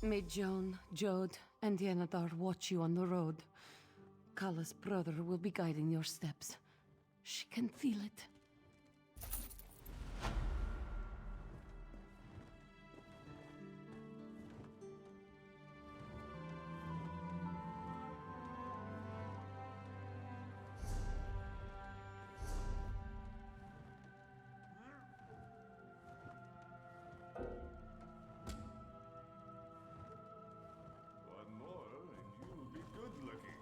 [SPEAKER 4] May Joan, Jode, and Yenadar watch you on the road. Kala's brother will be guiding your steps. She can feel it.
[SPEAKER 10] One more, and you'll be good looking.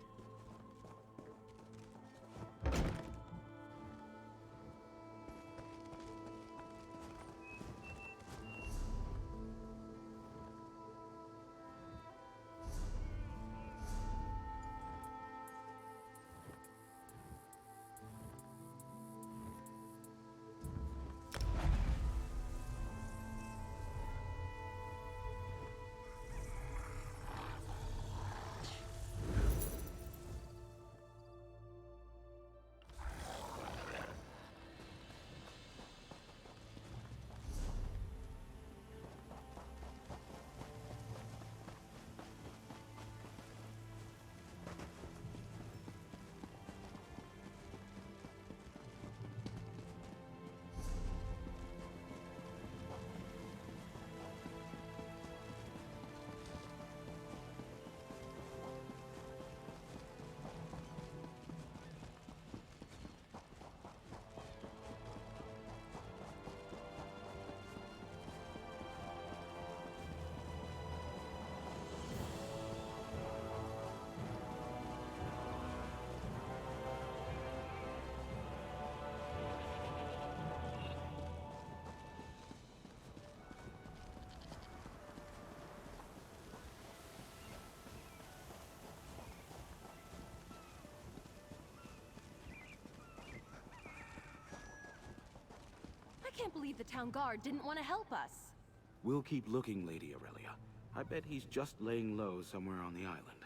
[SPEAKER 21] I can't believe the town guard didn't want to help us.
[SPEAKER 13] We'll keep looking, Lady Aurelia. I bet he's just laying low somewhere on the island.